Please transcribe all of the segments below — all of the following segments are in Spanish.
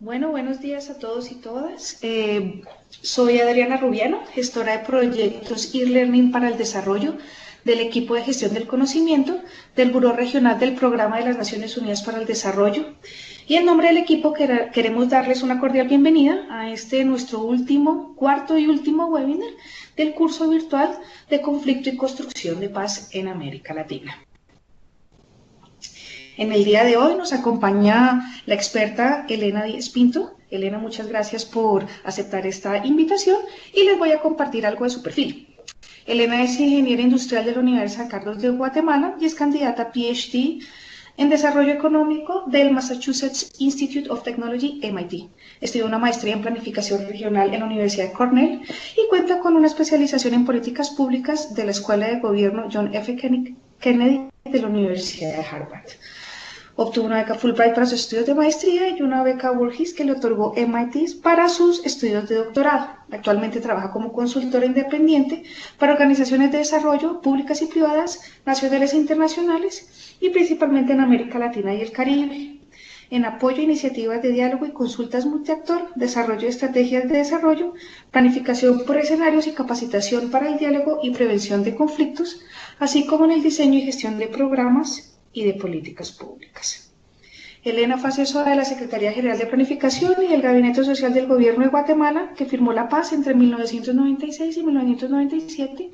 Bueno, buenos días a todos y todas. Soy Adriana Rubiano, gestora de proyectos e-learning para el desarrollo del equipo de gestión del conocimiento del Buró Regional del Programa de las Naciones Unidas para el Desarrollo. Y en nombre del equipo queremos darles una cordial bienvenida a nuestro cuarto y último webinar del curso virtual de Conflicto y Construcción de Paz en América Latina. En el día de hoy nos acompaña la experta Elena Díez Pinto. Elena, muchas gracias por aceptar esta invitación y les voy a compartir algo de su perfil. Elena es ingeniera industrial de la Universidad San Carlos de Guatemala y es candidata a PhD en Desarrollo Económico del Massachusetts Institute of Technology, MIT. Estudió una maestría en Planificación Regional en la Universidad de Cornell y cuenta con una especialización en Políticas Públicas de la Escuela de Gobierno John F. Kennedy de la Universidad de Harvard. Obtuvo una beca Fulbright para sus estudios de maestría y una beca Burgess que le otorgó MIT para sus estudios de doctorado. Actualmente trabaja como consultora independiente para organizaciones de desarrollo públicas y privadas, nacionales e internacionales, y principalmente en América Latina y el Caribe, en apoyo a iniciativas de diálogo y consultas multiactor, desarrollo de estrategias de desarrollo, planificación por escenarios y capacitación para el diálogo y prevención de conflictos, así como en el diseño y gestión de programas y de políticas públicas. Elena fue asesora de la Secretaría General de Planificación y del Gabinete Social del Gobierno de Guatemala, que firmó la paz entre 1996 y 1997.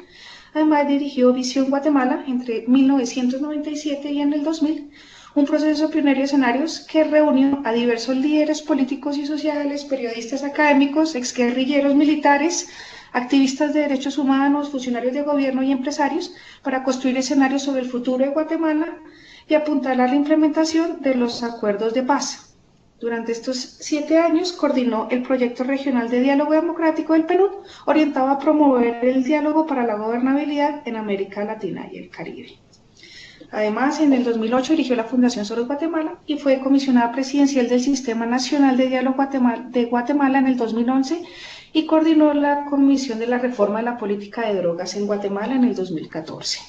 Además, dirigió Visión Guatemala entre 1997 y en el 2000, un proceso pionero de escenarios que reunió a diversos líderes políticos y sociales, periodistas académicos, exguerrilleros militares, activistas de derechos humanos, funcionarios de gobierno y empresarios para construir escenarios sobre el futuro de Guatemala y apuntalar la implementación de los acuerdos de paz. Durante estos 7 años coordinó el proyecto regional de diálogo democrático del Perú, orientado a promover el diálogo para la gobernabilidad en América Latina y el Caribe. Además, en el 2008 dirigió la Fundación Soros Guatemala y fue comisionada presidencial del Sistema Nacional de Diálogo de Guatemala en el 2011 y coordinó la Comisión de la Reforma de la Política de Drogas en Guatemala en el 2014.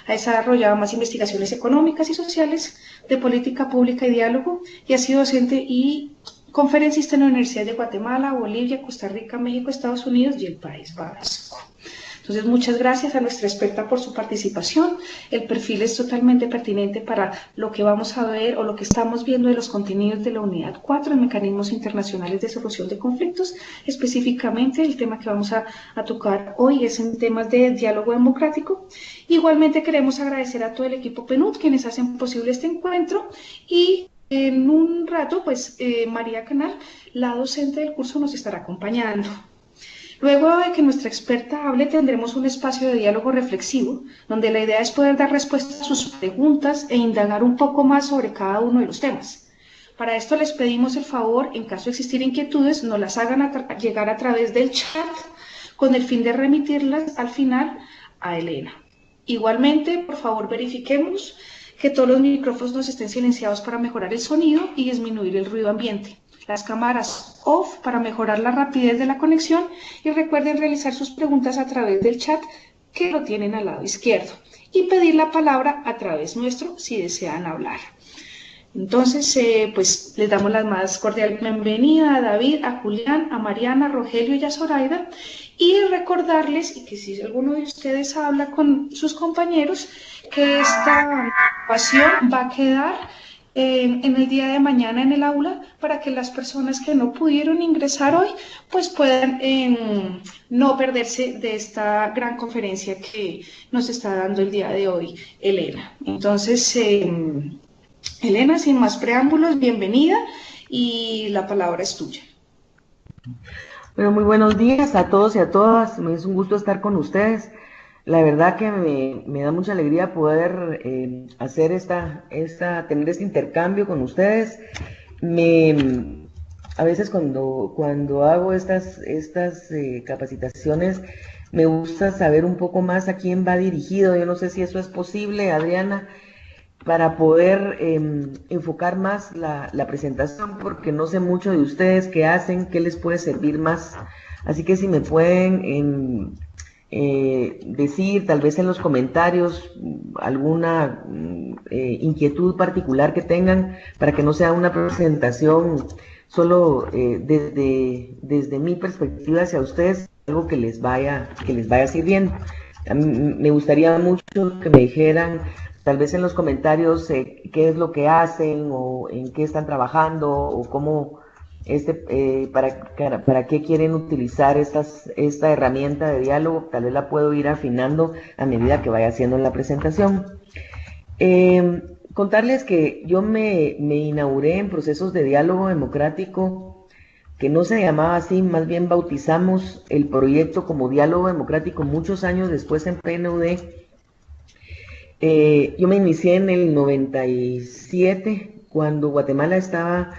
Ha desarrollado más investigaciones económicas y sociales de política pública y diálogo y ha sido docente y conferencista en la Universidad de Guatemala, Bolivia, Costa Rica, México, Estados Unidos y el País Vasco. Entonces, muchas gracias a nuestra experta por su participación. El perfil es totalmente pertinente para lo que vamos a ver o lo que estamos viendo de los contenidos de la unidad 4 en mecanismos internacionales de solución de conflictos. Específicamente, el tema que vamos a tocar hoy es en temas de diálogo democrático. Igualmente, queremos agradecer a todo el equipo PNUD, quienes hacen posible este encuentro, y en un rato, María Canal, la docente del curso, nos estará acompañando. Luego de que nuestra experta hable, tendremos un espacio de diálogo reflexivo, donde la idea es poder dar respuesta a sus preguntas e indagar un poco más sobre cada uno de los temas. Para esto les pedimos el favor, en caso de existir inquietudes, nos las hagan llegar a través del chat, con el fin de remitirlas al final a Elena. Igualmente, por favor, verifiquemos que todos los micrófonos estén silenciados para mejorar el sonido y disminuir el ruido ambiente. Las cámaras off para mejorar la rapidez de la conexión y recuerden realizar sus preguntas a través del chat que lo tienen al lado izquierdo y pedir la palabra a través nuestro si desean hablar. Entonces, les damos la más cordial bienvenida a David, a Julián, a Mariana, a Rogelio y a Zoraida, y recordarles, y que si alguno de ustedes habla con sus compañeros, que esta grabación va a quedar en el día de mañana en el aula para que las personas que no pudieron ingresar hoy pues puedan no perderse de esta gran conferencia que nos está dando el día de hoy Elena. Entonces, Elena, sin más preámbulos, bienvenida y la palabra es tuya. Bueno, muy buenos días a todos y a todas. Me es un gusto estar con ustedes. La verdad que me da mucha alegría poder hacer tener este intercambio con ustedes. A veces cuando hago estas capacitaciones, me gusta saber un poco más a quién va dirigido. Yo no sé si eso es posible, Adriana, para poder enfocar más la presentación, porque no sé mucho de ustedes, qué hacen, qué les puede servir más. Así que si me pueden decir, tal vez en los comentarios, alguna inquietud particular que tengan, para que no sea una presentación solo desde mi perspectiva hacia ustedes, algo que les vaya sirviendo. A mí me gustaría mucho que me dijeran, tal vez en los comentarios, qué es lo que hacen o en qué están trabajando o cómo, para qué quieren utilizar esta herramienta de diálogo. Tal vez la puedo ir afinando a medida que vaya haciendo la presentación. Contarles que yo me inauguré en procesos de diálogo democrático, que no se llamaba así, más bien bautizamos el proyecto como diálogo democrático muchos años después en PNUD. Yo me inicié en el 97, cuando Guatemala estaba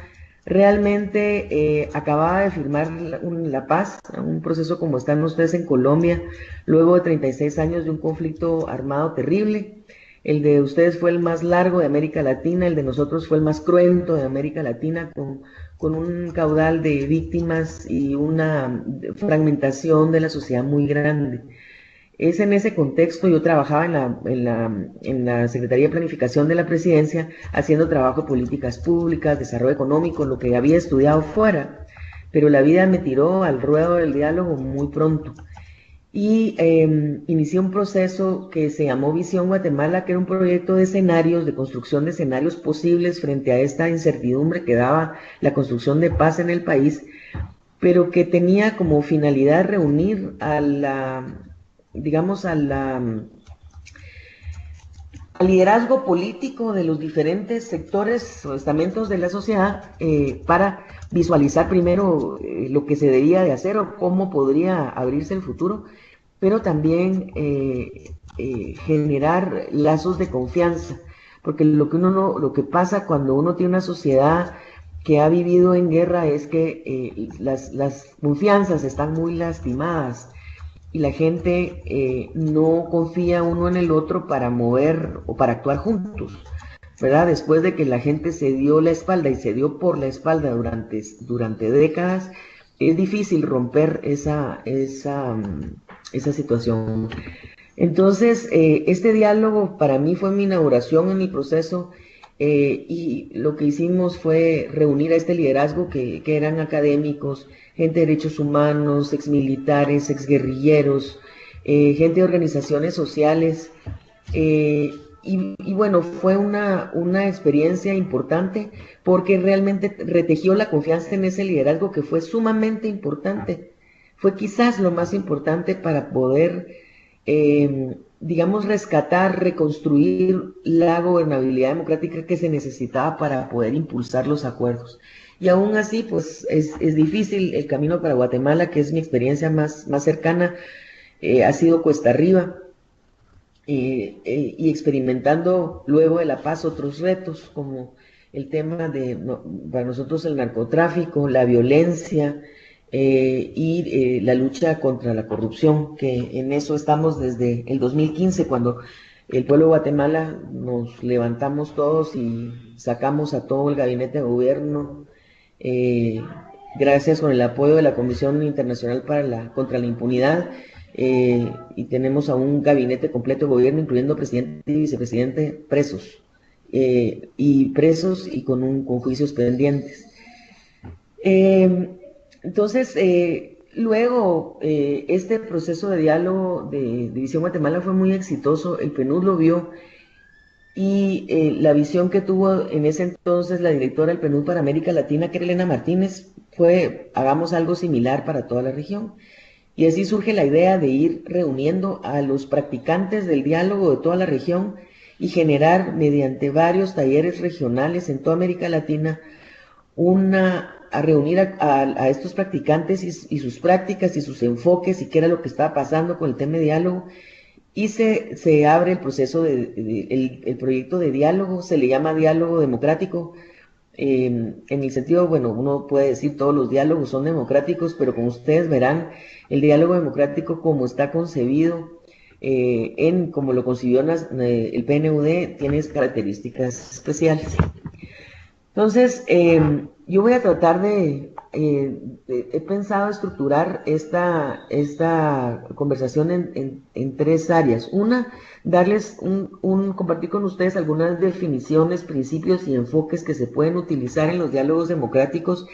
realmente, acababa de firmar la paz, un proceso como están ustedes en Colombia, luego de 36 años de un conflicto armado terrible. El de ustedes fue el más largo de América Latina, el de nosotros fue el más cruento de América Latina, con un caudal de víctimas y una fragmentación de la sociedad muy grande. Es en ese contexto, yo trabajaba en la Secretaría de Planificación de la Presidencia, haciendo trabajo de políticas públicas, desarrollo económico, lo que había estudiado fuera, pero la vida me tiró al ruedo del diálogo muy pronto. Y inicié un proceso que se llamó Visión Guatemala, que era un proyecto de escenarios, de construcción de escenarios posibles frente a esta incertidumbre que daba la construcción de paz en el país, pero que tenía como finalidad reunir digamos, al liderazgo político de los diferentes sectores o estamentos de la sociedad, para visualizar primero lo que se debía de hacer o cómo podría abrirse el futuro, pero también generar lazos de confianza, porque lo que pasa cuando uno tiene una sociedad que ha vivido en guerra es que las confianzas están muy lastimadas y la gente no confía uno en el otro para mover o para actuar juntos, ¿verdad? Después de que la gente se dio la espalda y se dio por la espalda durante décadas, es difícil romper esa situación. Entonces, este diálogo para mí fue mi inauguración en mi proceso, y lo que hicimos fue reunir a este liderazgo que eran académicos, gente de derechos humanos, exmilitares, exguerrilleros, gente de organizaciones sociales, y bueno, fue una experiencia importante porque realmente retejió la confianza en ese liderazgo que fue sumamente importante. Fue quizás lo más importante para poder, digamos, rescatar, reconstruir la gobernabilidad democrática que se necesitaba para poder impulsar los acuerdos. Y aún así, pues es difícil el camino para Guatemala, que es mi experiencia más cercana, ha sido cuesta arriba, y experimentando luego de la paz otros retos, como el tema para nosotros el narcotráfico, la violencia, y la lucha contra la corrupción, que en eso estamos desde el 2015, cuando el pueblo de Guatemala nos levantamos todos y sacamos a todo el gabinete de gobierno, gracias con el apoyo de la Comisión Internacional contra la Impunidad, y tenemos a un gabinete completo de gobierno, incluyendo presidente y vicepresidente, presos, y con juicios pendientes. Entonces, luego, este proceso de diálogo de Visión Guatemala fue muy exitoso, el PNUD lo vio, y la visión que tuvo en ese entonces la directora del PNUD para América Latina, que era Elena Martínez, fue: hagamos algo similar para toda la región. Y así surge la idea de ir reuniendo a los practicantes del diálogo de toda la región y generar, mediante varios talleres regionales en toda América Latina, a reunir a estos practicantes y sus prácticas y sus enfoques y qué era lo que estaba pasando con el tema de diálogo, y se abre el proceso el proyecto de diálogo. Se le llama diálogo democrático, en el sentido, bueno, uno puede decir todos los diálogos son democráticos, pero como ustedes verán, el diálogo democrático como está concebido, como lo concibió el PNUD, tiene características especiales. Entonces, yo voy a tratar he pensado estructurar esta conversación en tres áreas. Una, darles compartir con ustedes algunas definiciones, principios y enfoques que se pueden utilizar en los diálogos democráticos,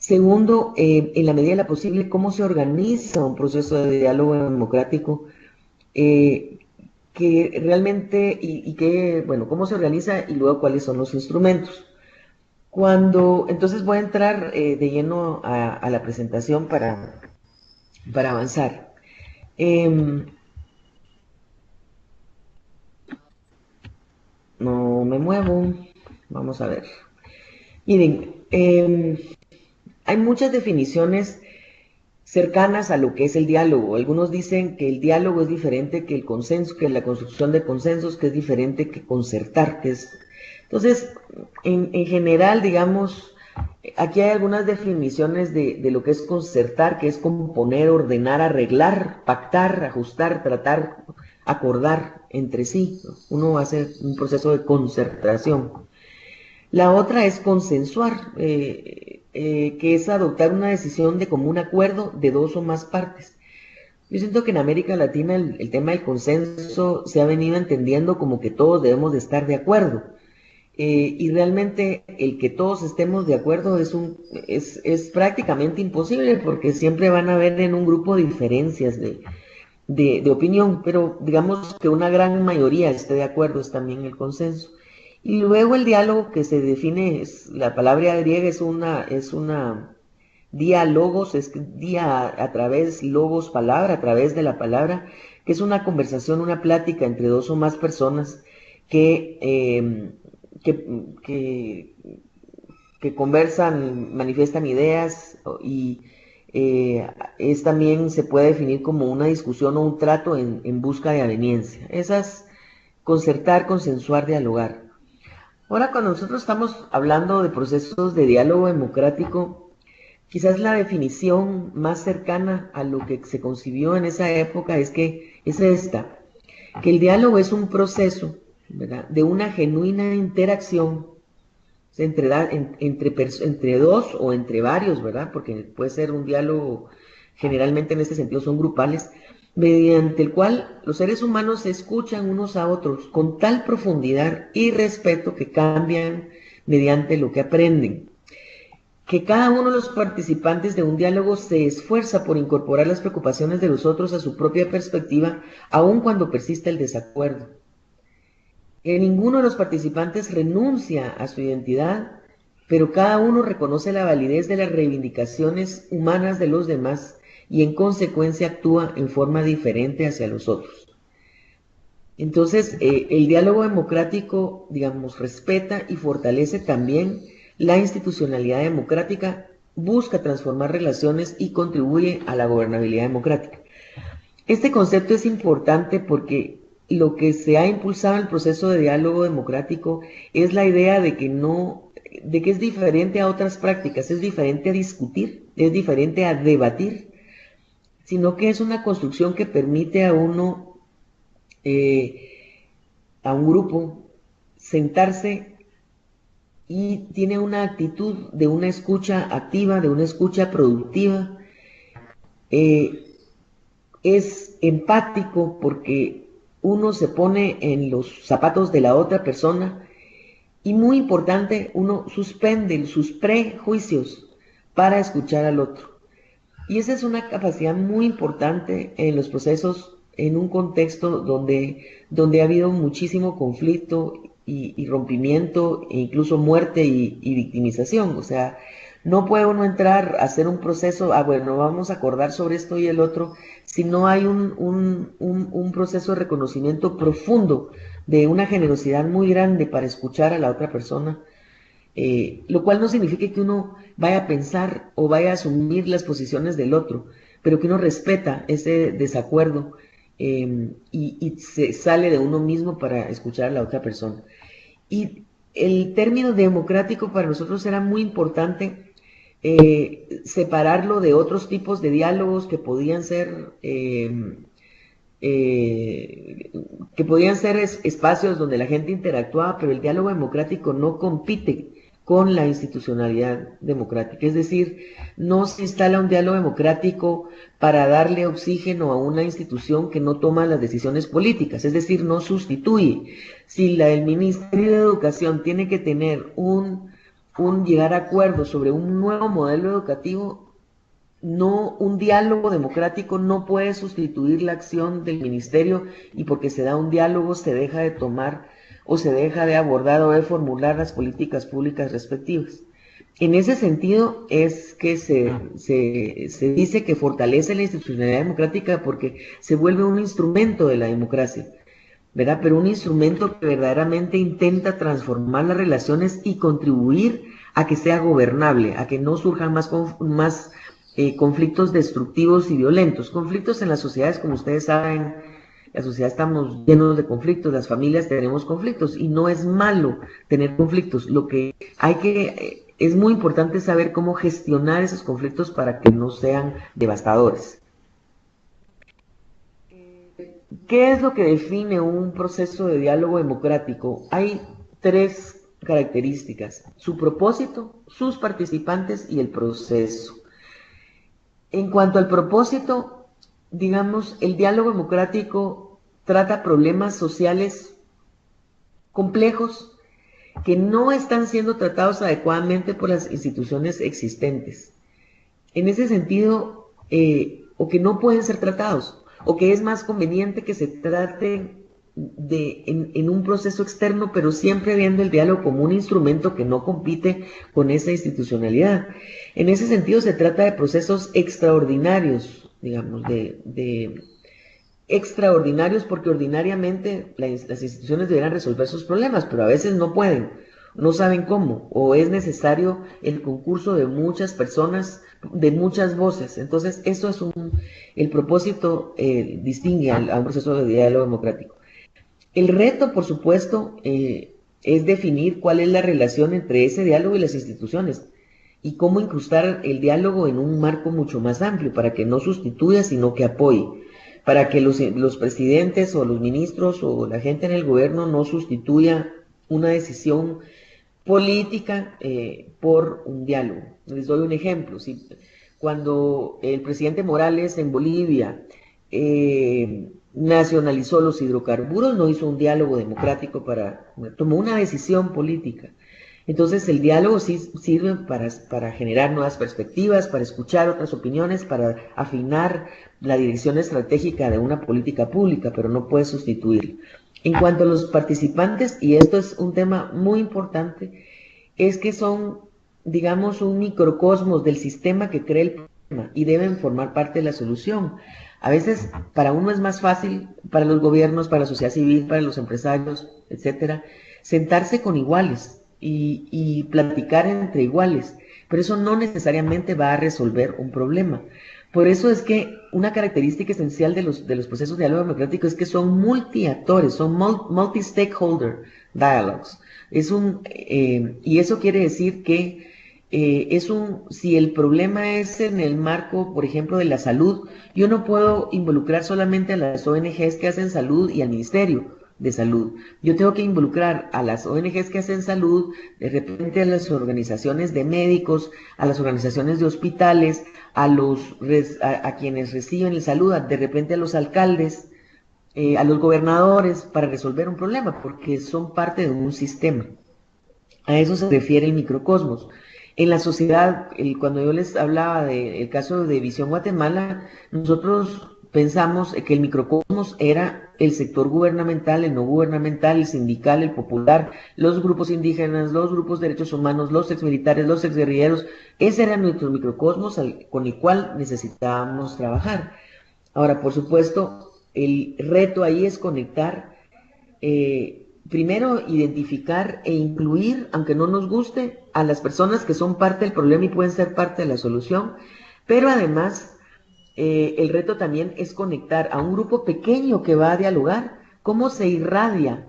Segundo, en la medida de la posible, cómo se organiza un proceso de diálogo democrático que realmente, bueno, cómo se organiza y luego cuáles son los instrumentos. Entonces voy a entrar de lleno a la presentación para avanzar. No me muevo. Vamos a ver. Miren, hay muchas definiciones cercanas a lo que es el diálogo. Algunos dicen que el diálogo es diferente que el consenso, que la construcción de consensos, que es diferente que concertar, que es... Entonces, en general, digamos, aquí hay algunas definiciones de lo que es concertar, que es componer, ordenar, arreglar, pactar, ajustar, tratar, acordar entre sí. Uno hace un proceso de concertación. La otra es consensuar, que es adoptar una decisión de común acuerdo de dos o más partes. Yo siento que en América Latina el tema del consenso se ha venido entendiendo como que todos debemos de estar de acuerdo. Y realmente el que todos estemos de acuerdo es prácticamente imposible porque siempre van a haber en un grupo diferencias de opinión, pero digamos que una gran mayoría esté de acuerdo es también el consenso. Y luego el diálogo que se define, la palabra griega es una diálogos, es día a través, logos, palabra, a través de la palabra, que es una conversación, una plática entre dos o más personas que, que conversan, manifiestan ideas y también se puede definir como una discusión o un trato en busca de aveniencia. Esas, concertar, consensuar, dialogar. Ahora, cuando nosotros estamos hablando de procesos de diálogo democrático, quizás la definición más cercana a lo que se concibió en esa época es esta, que el diálogo es un proceso, ¿verdad?, de una genuina interacción entre dos o entre varios, ¿verdad?, porque puede ser un diálogo, generalmente en este sentido son grupales, mediante el cual los seres humanos se escuchan unos a otros con tal profundidad y respeto que cambian mediante lo que aprenden. Que cada uno de los participantes de un diálogo se esfuerza por incorporar las preocupaciones de los otros a su propia perspectiva, aun cuando persista el desacuerdo. Que ninguno de los participantes renuncia a su identidad, pero cada uno reconoce la validez de las reivindicaciones humanas de los demás y en consecuencia actúa en forma diferente hacia los otros. Entonces, el diálogo democrático, digamos, respeta y fortalece también la institucionalidad democrática, busca transformar relaciones y contribuye a la gobernabilidad democrática. Este concepto es importante porque lo que se ha impulsado en el proceso de diálogo democrático es la idea de que es diferente a otras prácticas, es diferente a discutir, es diferente a debatir, sino que es una construcción que permite a uno, a un grupo, sentarse y tiene una actitud de una escucha activa, de una escucha productiva, es empático porque uno se pone en los zapatos de la otra persona y, muy importante, uno suspende sus prejuicios para escuchar al otro. Y esa es una capacidad muy importante en los procesos, en un contexto donde ha habido muchísimo conflicto y rompimiento, e incluso muerte y victimización. O sea, no puede uno entrar a hacer un proceso, bueno, vamos a acordar sobre esto y el otro, si no hay un proceso de reconocimiento profundo, de una generosidad muy grande para escuchar a la otra persona, lo cual no significa que uno vaya a pensar o vaya a asumir las posiciones del otro, pero que uno respeta ese desacuerdo y se sale de uno mismo para escuchar a la otra persona. Y el término democrático para nosotros era muy importante, separarlo de otros tipos de diálogos que podían ser espacios donde la gente interactuaba, pero el diálogo democrático no compite con la institucionalidad democrática. Es decir, no se instala un diálogo democrático para darle oxígeno a una institución que no toma las decisiones políticas, es decir, no sustituye. Si el Ministerio de Educación tiene que tener un llegar a acuerdos sobre un nuevo modelo educativo, no, un diálogo democrático no puede sustituir la acción del ministerio, y porque se da un diálogo se deja de tomar o se deja de abordar o de formular las políticas públicas respectivas. En ese sentido es que se dice que fortalece la institucionalidad democrática porque se vuelve un instrumento de la democracia, ¿verdad? Pero un instrumento que verdaderamente intenta transformar las relaciones y contribuir a que sea gobernable, a que no surjan más conflictos destructivos y violentos. Conflictos en las sociedades, como ustedes saben, la sociedad estamos llenos de conflictos, las familias tenemos conflictos y no es malo tener conflictos. Lo que hay que, es muy importante saber cómo gestionar esos conflictos para que no sean devastadores. ¿Qué es lo que define un proceso de diálogo democrático? Hay tres características: su propósito, sus participantes y el proceso. En cuanto al propósito, digamos, el diálogo democrático trata problemas sociales complejos que no están siendo tratados adecuadamente por las instituciones existentes. En ese sentido, o que no pueden ser tratados, o que es más conveniente que se trate en un proceso externo, pero siempre viendo el diálogo como un instrumento que no compite con esa institucionalidad. En ese sentido se trata de procesos extraordinarios, digamos, extraordinarios, porque ordinariamente las instituciones deberán resolver sus problemas, pero a veces no pueden, no saben cómo, o es necesario el concurso de muchas personas, de muchas voces. Entonces, eso es el propósito distingue a un proceso de diálogo democrático. El reto, por supuesto, es definir cuál es la relación entre ese diálogo y las instituciones y cómo incrustar el diálogo en un marco mucho más amplio para que no sustituya, sino que apoye, para que los presidentes o los ministros o la gente en el gobierno no sustituya una decisión política por un diálogo. Les doy un ejemplo. Cuando el presidente Morales en Bolivia nacionalizó los hidrocarburos, no hizo un diálogo democrático, tomó una decisión política. Entonces el diálogo sí sirve para generar nuevas perspectivas, para escuchar otras opiniones, para afinar la dirección estratégica de una política pública, pero no puede sustituirlo. En cuanto a los participantes, y esto es un tema muy importante, es que son, digamos, un microcosmos del sistema que crea el problema y deben formar parte de la solución. A veces para uno es más fácil, para los gobiernos, para la sociedad civil, para los empresarios, etcétera, sentarse con iguales y platicar entre iguales, pero eso no necesariamente va a resolver un problema. Por eso es que una característica esencial de los procesos de diálogo democrático es que son multiactores, son multi-stakeholder dialogues. Y eso quiere decir que si el problema es en el marco, por ejemplo, de la salud, yo no puedo involucrar solamente a las ONGs que hacen salud y al Ministerio de Salud. Yo tengo que involucrar a las ONGs que hacen salud, de repente a las organizaciones de médicos, a las organizaciones de hospitales, a quienes reciben la salud, de repente a los alcaldes, a los gobernadores, para resolver un problema, porque son parte de un sistema. A eso se refiere el microcosmos. En la sociedad, cuando yo les hablaba del caso de Visión Guatemala, nosotros pensamos que el microcosmos era el sector gubernamental, el no gubernamental, el sindical, el popular, los grupos indígenas, los grupos de derechos humanos, los exmilitares, los exguerrilleros. Ese era nuestro microcosmos con el cual necesitábamos trabajar. Ahora, por supuesto, el reto ahí es conectar, primero identificar e incluir, aunque no nos guste, a las personas que son parte del problema y pueden ser parte de la solución, pero además el reto también es conectar a un grupo pequeño que va a dialogar, cómo se irradia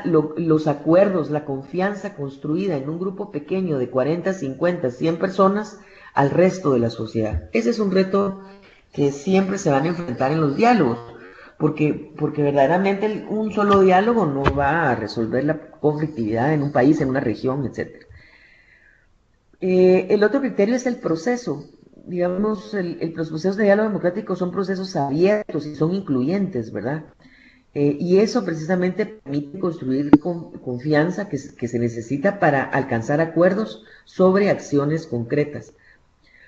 los acuerdos, la confianza construida en un grupo pequeño de 40, 50, 100 personas al resto de la sociedad. Ese es un reto que siempre se van a enfrentar en los diálogos, porque verdaderamente un solo diálogo no va a resolver la conflictividad en un país, en una región, etc. El otro criterio es el proceso. Digamos, los procesos de diálogo democrático son procesos abiertos y son incluyentes, ¿verdad? Y eso precisamente permite construir confianza que se necesita para alcanzar acuerdos sobre acciones concretas.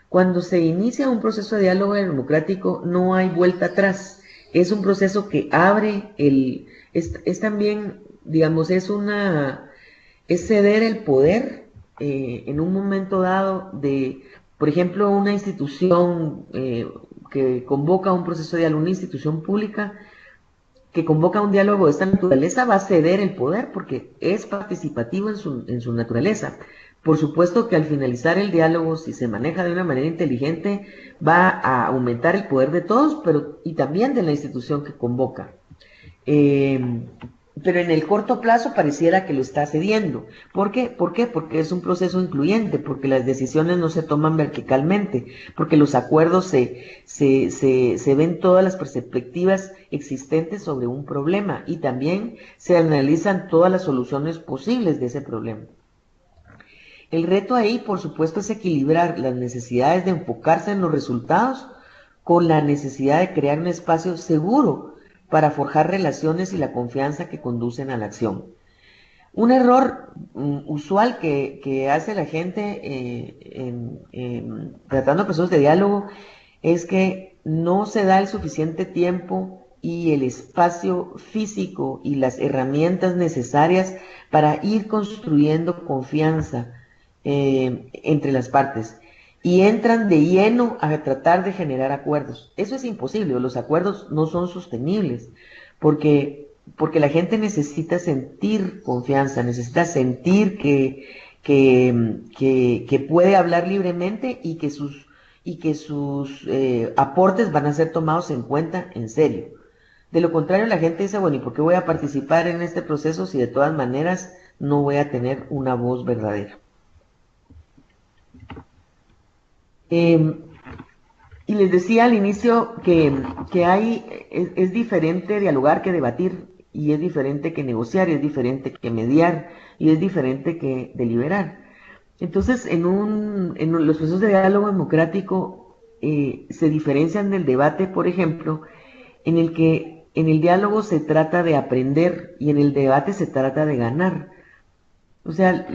Cuando se inicia un proceso de diálogo democrático no hay vuelta atrás. Es un proceso que abre es también, digamos, es ceder el poder en un momento dado de, por ejemplo, una institución que convoca un proceso de diálogo, una institución pública que convoca un diálogo de esta naturaleza va a ceder el poder porque es participativo en su naturaleza. Por supuesto que al finalizar el diálogo, si se maneja de una manera inteligente, va a aumentar el poder de todos, pero y también de la institución que convoca. Pero en el corto plazo pareciera que lo está cediendo. ¿Por qué? ¿Por qué? Porque es un proceso incluyente, porque las decisiones no se toman verticalmente, porque los acuerdos se ven todas las perspectivas existentes sobre un problema y también se analizan todas las soluciones posibles de ese problema. El reto ahí, por supuesto, es equilibrar las necesidades de enfocarse en los resultados con la necesidad de crear un espacio seguro para forjar relaciones y la confianza que conducen a la acción. Un error usual que hace la gente tratando procesos de diálogo es que no se da el suficiente tiempo y el espacio físico y las herramientas necesarias para ir construyendo confianza entre las partes y entran de lleno a tratar de generar acuerdos. Eso es imposible, los acuerdos no son sostenibles porque la gente necesita sentir confianza, necesita sentir que puede hablar libremente y que sus aportes van a ser tomados en cuenta en serio. De lo contrario, la gente dice, bueno, ¿y por qué voy a participar en este proceso si de todas maneras no voy a tener una voz verdadera? Y les decía al inicio que es diferente dialogar que debatir, y es diferente que negociar, y es diferente que mediar, y es diferente que deliberar. Entonces, en los procesos de diálogo democrático se diferencian del debate, por ejemplo, en el que en el diálogo se trata de aprender y en el debate se trata de ganar. O sea,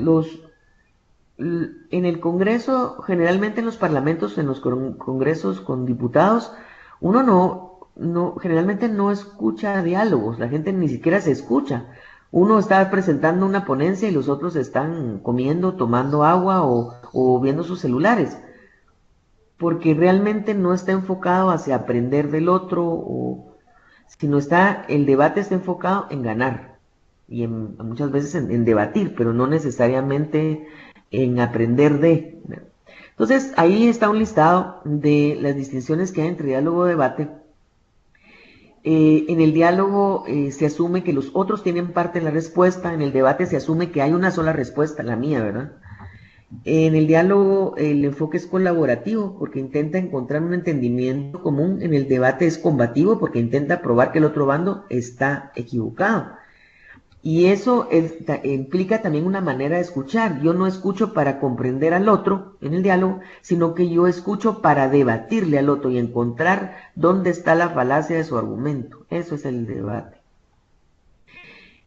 en el Congreso, generalmente en los parlamentos, en los congresos con diputados, uno generalmente no escucha diálogos, la gente ni siquiera se escucha. Uno está presentando una ponencia y los otros están comiendo, tomando agua o viendo sus celulares, porque realmente no está enfocado hacia aprender del otro, sino el debate está enfocado en ganar y muchas veces en debatir, pero no necesariamente en aprender de. Entonces, ahí está un listado de las distinciones que hay entre diálogo y debate. En el diálogo se asume que los otros tienen parte de la respuesta, en el debate se asume que hay una sola respuesta, la mía, ¿verdad? En el diálogo el enfoque es colaborativo porque intenta encontrar un entendimiento común, en el debate es combativo porque intenta probar que el otro bando está equivocado. Y eso implica también una manera de escuchar. Yo no escucho para comprender al otro en el diálogo, sino que yo escucho para debatirle al otro y encontrar dónde está la falacia de su argumento. Eso es el debate.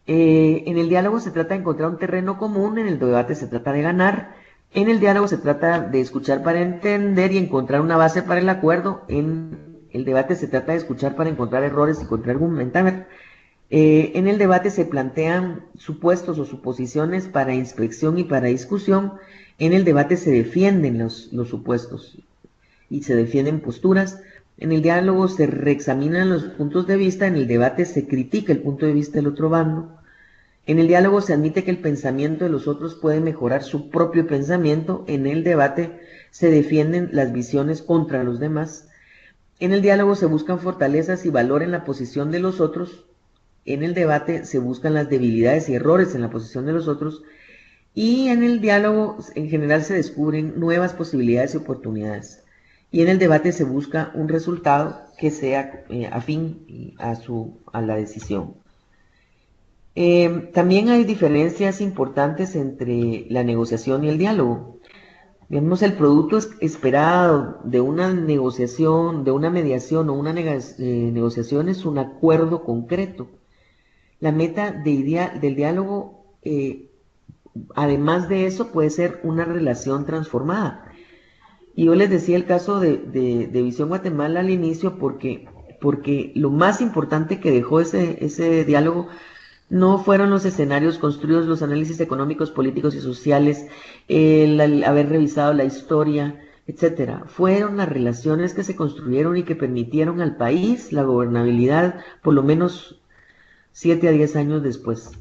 En el diálogo se trata de encontrar un terreno común, en el debate se trata de ganar. En el diálogo se trata de escuchar para entender y encontrar una base para el acuerdo. En el debate se trata de escuchar para encontrar errores y contraargumentar. En el debate se plantean supuestos o suposiciones para inspección y para discusión. En el debate se defienden los supuestos y se defienden posturas. En el diálogo se reexaminan los puntos de vista. En el debate se critica el punto de vista del otro bando. En el diálogo se admite que el pensamiento de los otros puede mejorar su propio pensamiento. En el debate se defienden las visiones contra los demás. En el diálogo se buscan fortalezas y valor en la posición de los otros. En el debate se buscan las debilidades y errores en la posición de los otros, y en el diálogo en general se descubren nuevas posibilidades y oportunidades. Y en el debate se busca un resultado que sea afín a la decisión. También hay diferencias importantes entre la negociación y el diálogo. Digamos, el producto esperado de una negociación, de una mediación o una negociación es un acuerdo concreto. La meta del diálogo, además de eso, puede ser una relación transformada. Y yo les decía el caso de Visión Guatemala al inicio porque lo más importante que dejó ese diálogo no fueron los escenarios construidos, los análisis económicos, políticos y sociales, el haber revisado la historia, etcétera. Fueron las relaciones que se construyeron y que permitieron al país la gobernabilidad por lo menos 7 a 10 años después.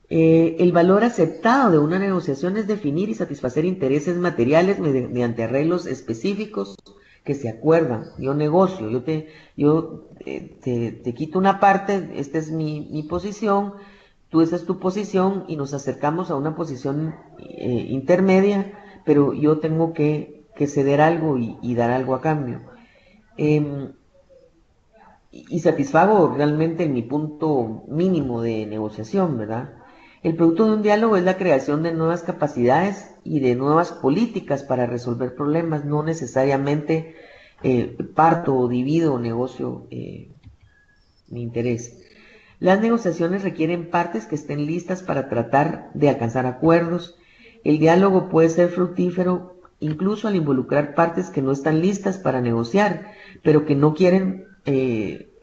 El valor aceptado de una negociación es definir y satisfacer intereses materiales mediante arreglos específicos que se acuerdan. Yo negocio, te quito una parte, esta es mi posición, tú esa es tu posición y nos acercamos a una posición intermedia, pero yo tengo que ceder algo y dar algo a cambio. Y satisfago realmente mi punto mínimo de negociación, ¿verdad? El producto de un diálogo es la creación de nuevas capacidades y de nuevas políticas para resolver problemas, no necesariamente parto o divido o negocio mi interés. Las negociaciones requieren partes que estén listas para tratar de alcanzar acuerdos. El diálogo puede ser fructífero incluso al involucrar partes que no están listas para negociar, pero que no quieren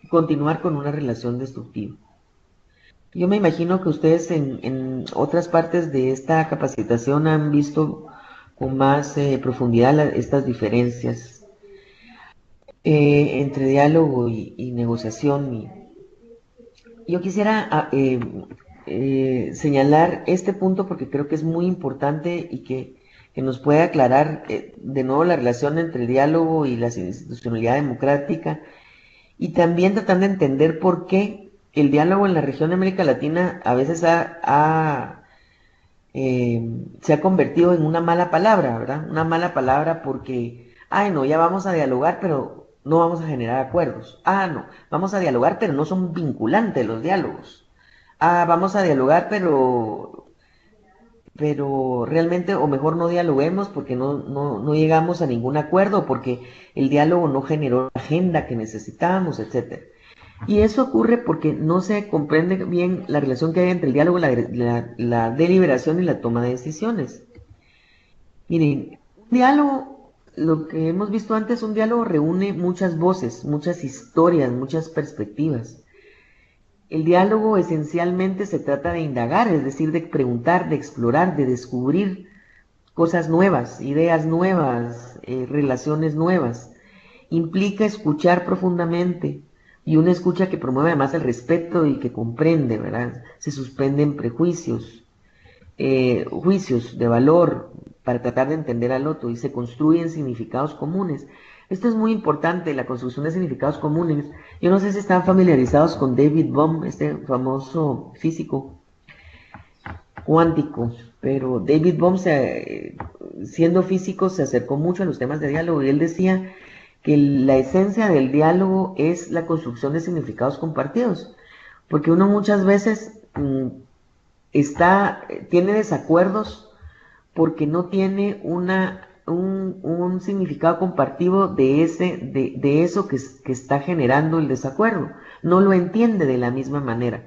continuar con una relación destructiva. Yo me imagino que ustedes en otras partes de esta capacitación han visto con más profundidad estas diferencias entre diálogo y negociación. Yo quisiera señalar este punto porque creo que es muy importante y que nos puede aclarar de nuevo la relación entre el diálogo y la institucionalidad democrática, y también tratar de entender por qué el diálogo en la región de América Latina a veces se ha convertido en una mala palabra, ¿verdad? Una mala palabra porque, ay no, ya vamos a dialogar, pero no vamos a generar acuerdos. Ah, no, vamos a dialogar, pero no son vinculantes los diálogos. Ah, vamos a dialogar, pero realmente, o mejor no dialoguemos porque no llegamos a ningún acuerdo, porque el diálogo no generó la agenda que necesitábamos, etc. Y eso ocurre porque no se comprende bien la relación que hay entre el diálogo, la deliberación y la toma de decisiones. Miren, un diálogo, lo que hemos visto antes, un diálogo reúne muchas voces, muchas historias, muchas perspectivas. El diálogo esencialmente se trata de indagar, es decir, de preguntar, de explorar, de descubrir cosas nuevas, ideas nuevas, relaciones nuevas. Implica escuchar profundamente y una escucha que promueve además el respeto y que comprende, ¿verdad? Se suspenden prejuicios, juicios de valor para tratar de entender al otro y se construyen significados comunes. Esto es muy importante, la construcción de significados comunes. Yo no sé si están familiarizados con David Bohm, este famoso físico cuántico, pero David Bohm, siendo físico, se acercó mucho a los temas de diálogo y él decía que la esencia del diálogo es la construcción de significados compartidos, porque uno muchas veces tiene desacuerdos porque no tiene un significado compartido de eso que está generando el desacuerdo. No lo entiende de la misma manera.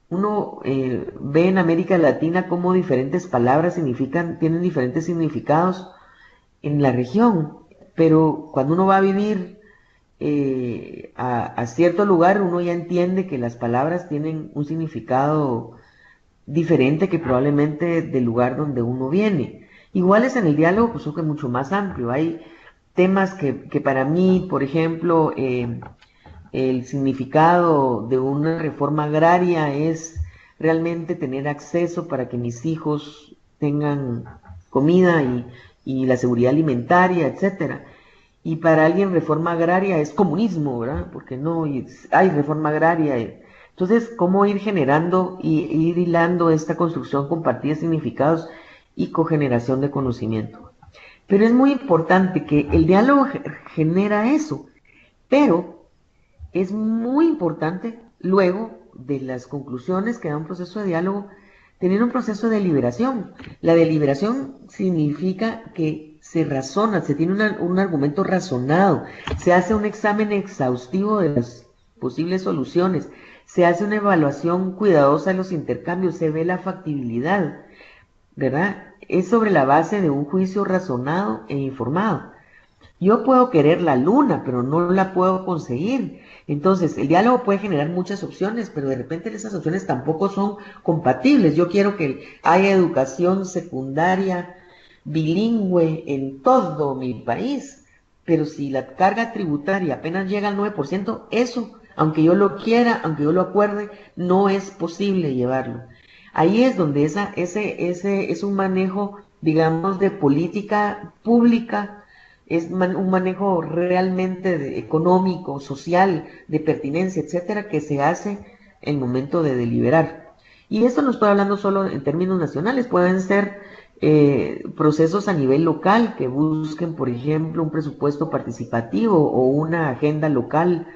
Uno ve en América Latina cómo diferentes palabras tienen diferentes significados en la región, pero cuando uno va a vivir a cierto lugar, uno ya entiende que las palabras tienen un significado diferente que probablemente del lugar donde uno viene. Igual es en el diálogo, pues que es mucho más amplio. Hay temas que para mí, por ejemplo, el significado de una reforma agraria es realmente tener acceso para que mis hijos tengan comida y la seguridad alimentaria, etcétera. Y para alguien reforma agraria es comunismo, ¿verdad? Porque no hay reforma agraria. Entonces, ¿cómo ir generando y ir hilando esta construcción compartida de significados y cogeneración de conocimiento? Pero es muy importante que el diálogo genera eso, pero es muy importante luego de las conclusiones que da un proceso de diálogo, tener un proceso de deliberación. La deliberación significa que se razona, se tiene un argumento razonado, se hace un examen exhaustivo de las posibles soluciones, se hace una evaluación cuidadosa de los intercambios, se ve la factibilidad, ¿verdad? Es sobre la base de un juicio razonado e informado. Yo puedo querer la luna, pero no la puedo conseguir. Entonces, el diálogo puede generar muchas opciones, pero de repente esas opciones tampoco son compatibles. Yo quiero que haya educación secundaria bilingüe en todo mi país, pero si la carga tributaria apenas llega al 9%, eso, aunque yo lo quiera, aunque yo lo acuerde, no es posible llevarlo. Ahí es donde ese es un manejo, digamos, de política pública, es un manejo realmente económico, social, de pertinencia, etcétera, que se hace en el momento de deliberar. Y esto no estoy hablando solo en términos nacionales, pueden ser procesos a nivel local que busquen, por ejemplo, un presupuesto participativo o una agenda local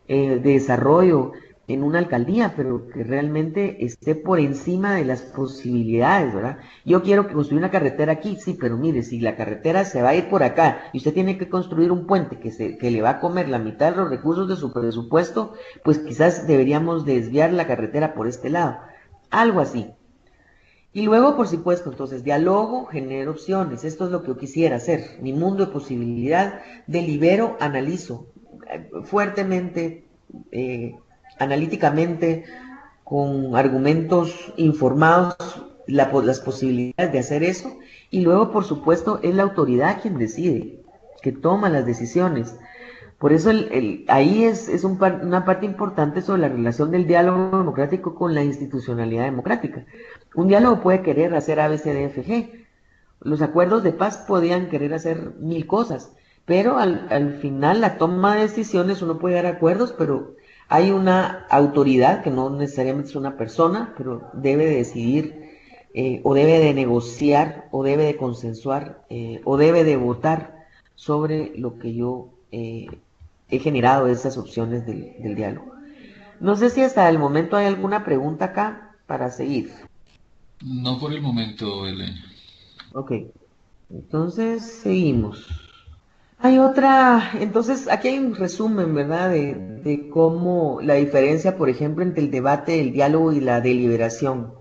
de desarrollo en una alcaldía, pero que realmente esté por encima de las posibilidades, ¿verdad? Yo quiero que construya una carretera aquí, sí, pero mire, si la carretera se va a ir por acá y usted tiene que construir un puente que le va a comer la mitad de los recursos de su presupuesto, pues quizás deberíamos desviar la carretera por este lado. Algo así. Y luego, por supuesto, entonces, diálogo, genero opciones. Esto es lo que yo quisiera hacer. Mi mundo de posibilidad, delibero, analizo fuertemente, analíticamente, con argumentos informados, las posibilidades de hacer eso. Y luego, por supuesto, es la autoridad quien decide, que toma las decisiones. Por eso ahí es una parte importante sobre la relación del diálogo democrático con la institucionalidad democrática. Un diálogo puede querer hacer A, B, C, D, F, G. Los acuerdos de paz podían querer hacer mil cosas, pero al final la toma de decisiones uno puede dar acuerdos, pero hay una autoridad que no necesariamente es una persona, pero debe de decidir o debe de negociar o debe de consensuar o debe de votar sobre lo que yo he generado esas opciones del diálogo. No sé si hasta el momento hay alguna pregunta acá para seguir. No por el momento, Elena. Ok, entonces seguimos. Hay otra, entonces aquí hay un resumen, ¿verdad? De cómo la diferencia, por ejemplo, entre el debate, el diálogo y la deliberación.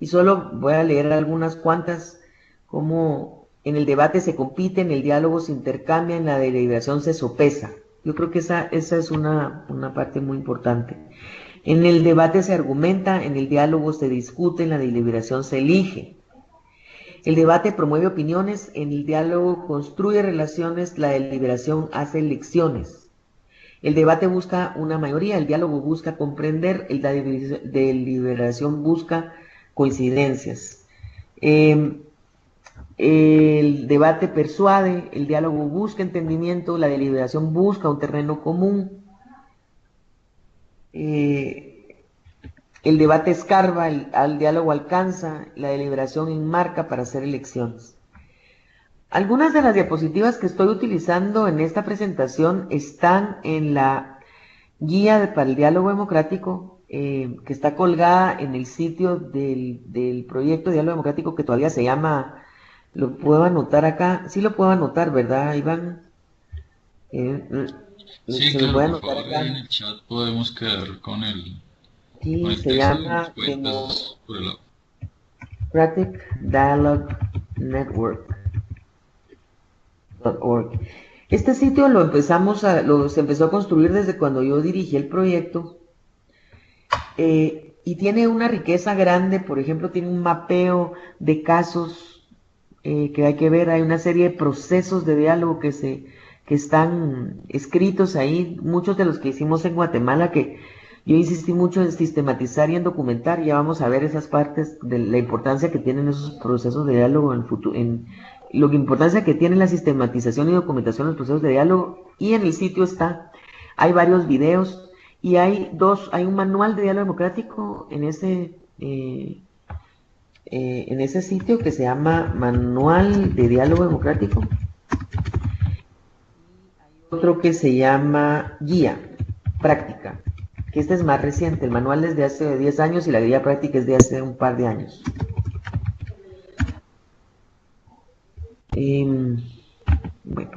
Y solo voy a leer algunas cuantas, cómo en el debate se compite, en el diálogo se intercambia, en la deliberación se sopesa. Yo creo que esa es una parte muy importante. En el debate se argumenta, en el diálogo se discute, en la deliberación se elige. El debate promueve opiniones, en el diálogo construye relaciones, la deliberación hace elecciones. El debate busca una mayoría, el diálogo busca comprender, la deliberación busca coincidencias. El debate persuade, el diálogo busca entendimiento, la deliberación busca un terreno común. El debate escarba, al diálogo alcanza, la deliberación enmarca para hacer elecciones. Algunas de las diapositivas que estoy utilizando en esta presentación están en la guía para el diálogo democrático que está colgada en el sitio del proyecto de diálogo democrático que todavía se llama, lo puedo anotar acá, sí lo puedo anotar, ¿verdad, Iván? Sí, Se los claro, voy a por anotar favor, ahí en acá. el chat podemos quedar con Sí, el se texto y nos llama cuentas por el lado. Democratic Dialogue Network.org. Este sitio se empezó a construir desde cuando yo dirigí el proyecto y tiene una riqueza grande, por ejemplo, tiene un mapeo de casos que hay que ver, hay una serie de procesos de diálogo que están escritos ahí, muchos de los que hicimos en Guatemala, que yo insistí mucho en sistematizar y en documentar, ya vamos a ver esas partes de la importancia que tienen esos procesos de diálogo en el futuro, en lo que importancia que tiene la sistematización y documentación de los procesos de diálogo, y en el sitio hay varios videos, y hay un manual de diálogo democrático en ese sitio que se llama Manual de Diálogo Democrático. Otro que se llama Guía Práctica, que este es más reciente. El manual es de hace 10 años y la guía práctica es de hace un par de años. Bueno.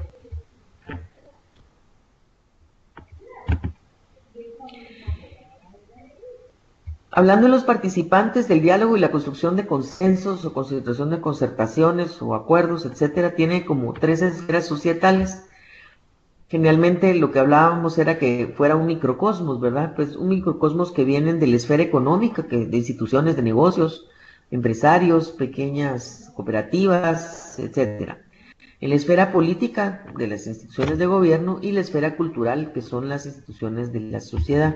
Hablando de los participantes del diálogo y la construcción de consensos o concentración de concertaciones o acuerdos, etcétera, tiene como 3 esferas societales. Generalmente lo que hablábamos era que fuera un microcosmos, ¿verdad? Pues un microcosmos que vienen de la esfera económica, de instituciones de negocios, empresarios, pequeñas cooperativas, etcétera. En la esfera política, de las instituciones de gobierno, y la esfera cultural, que son las instituciones de la sociedad.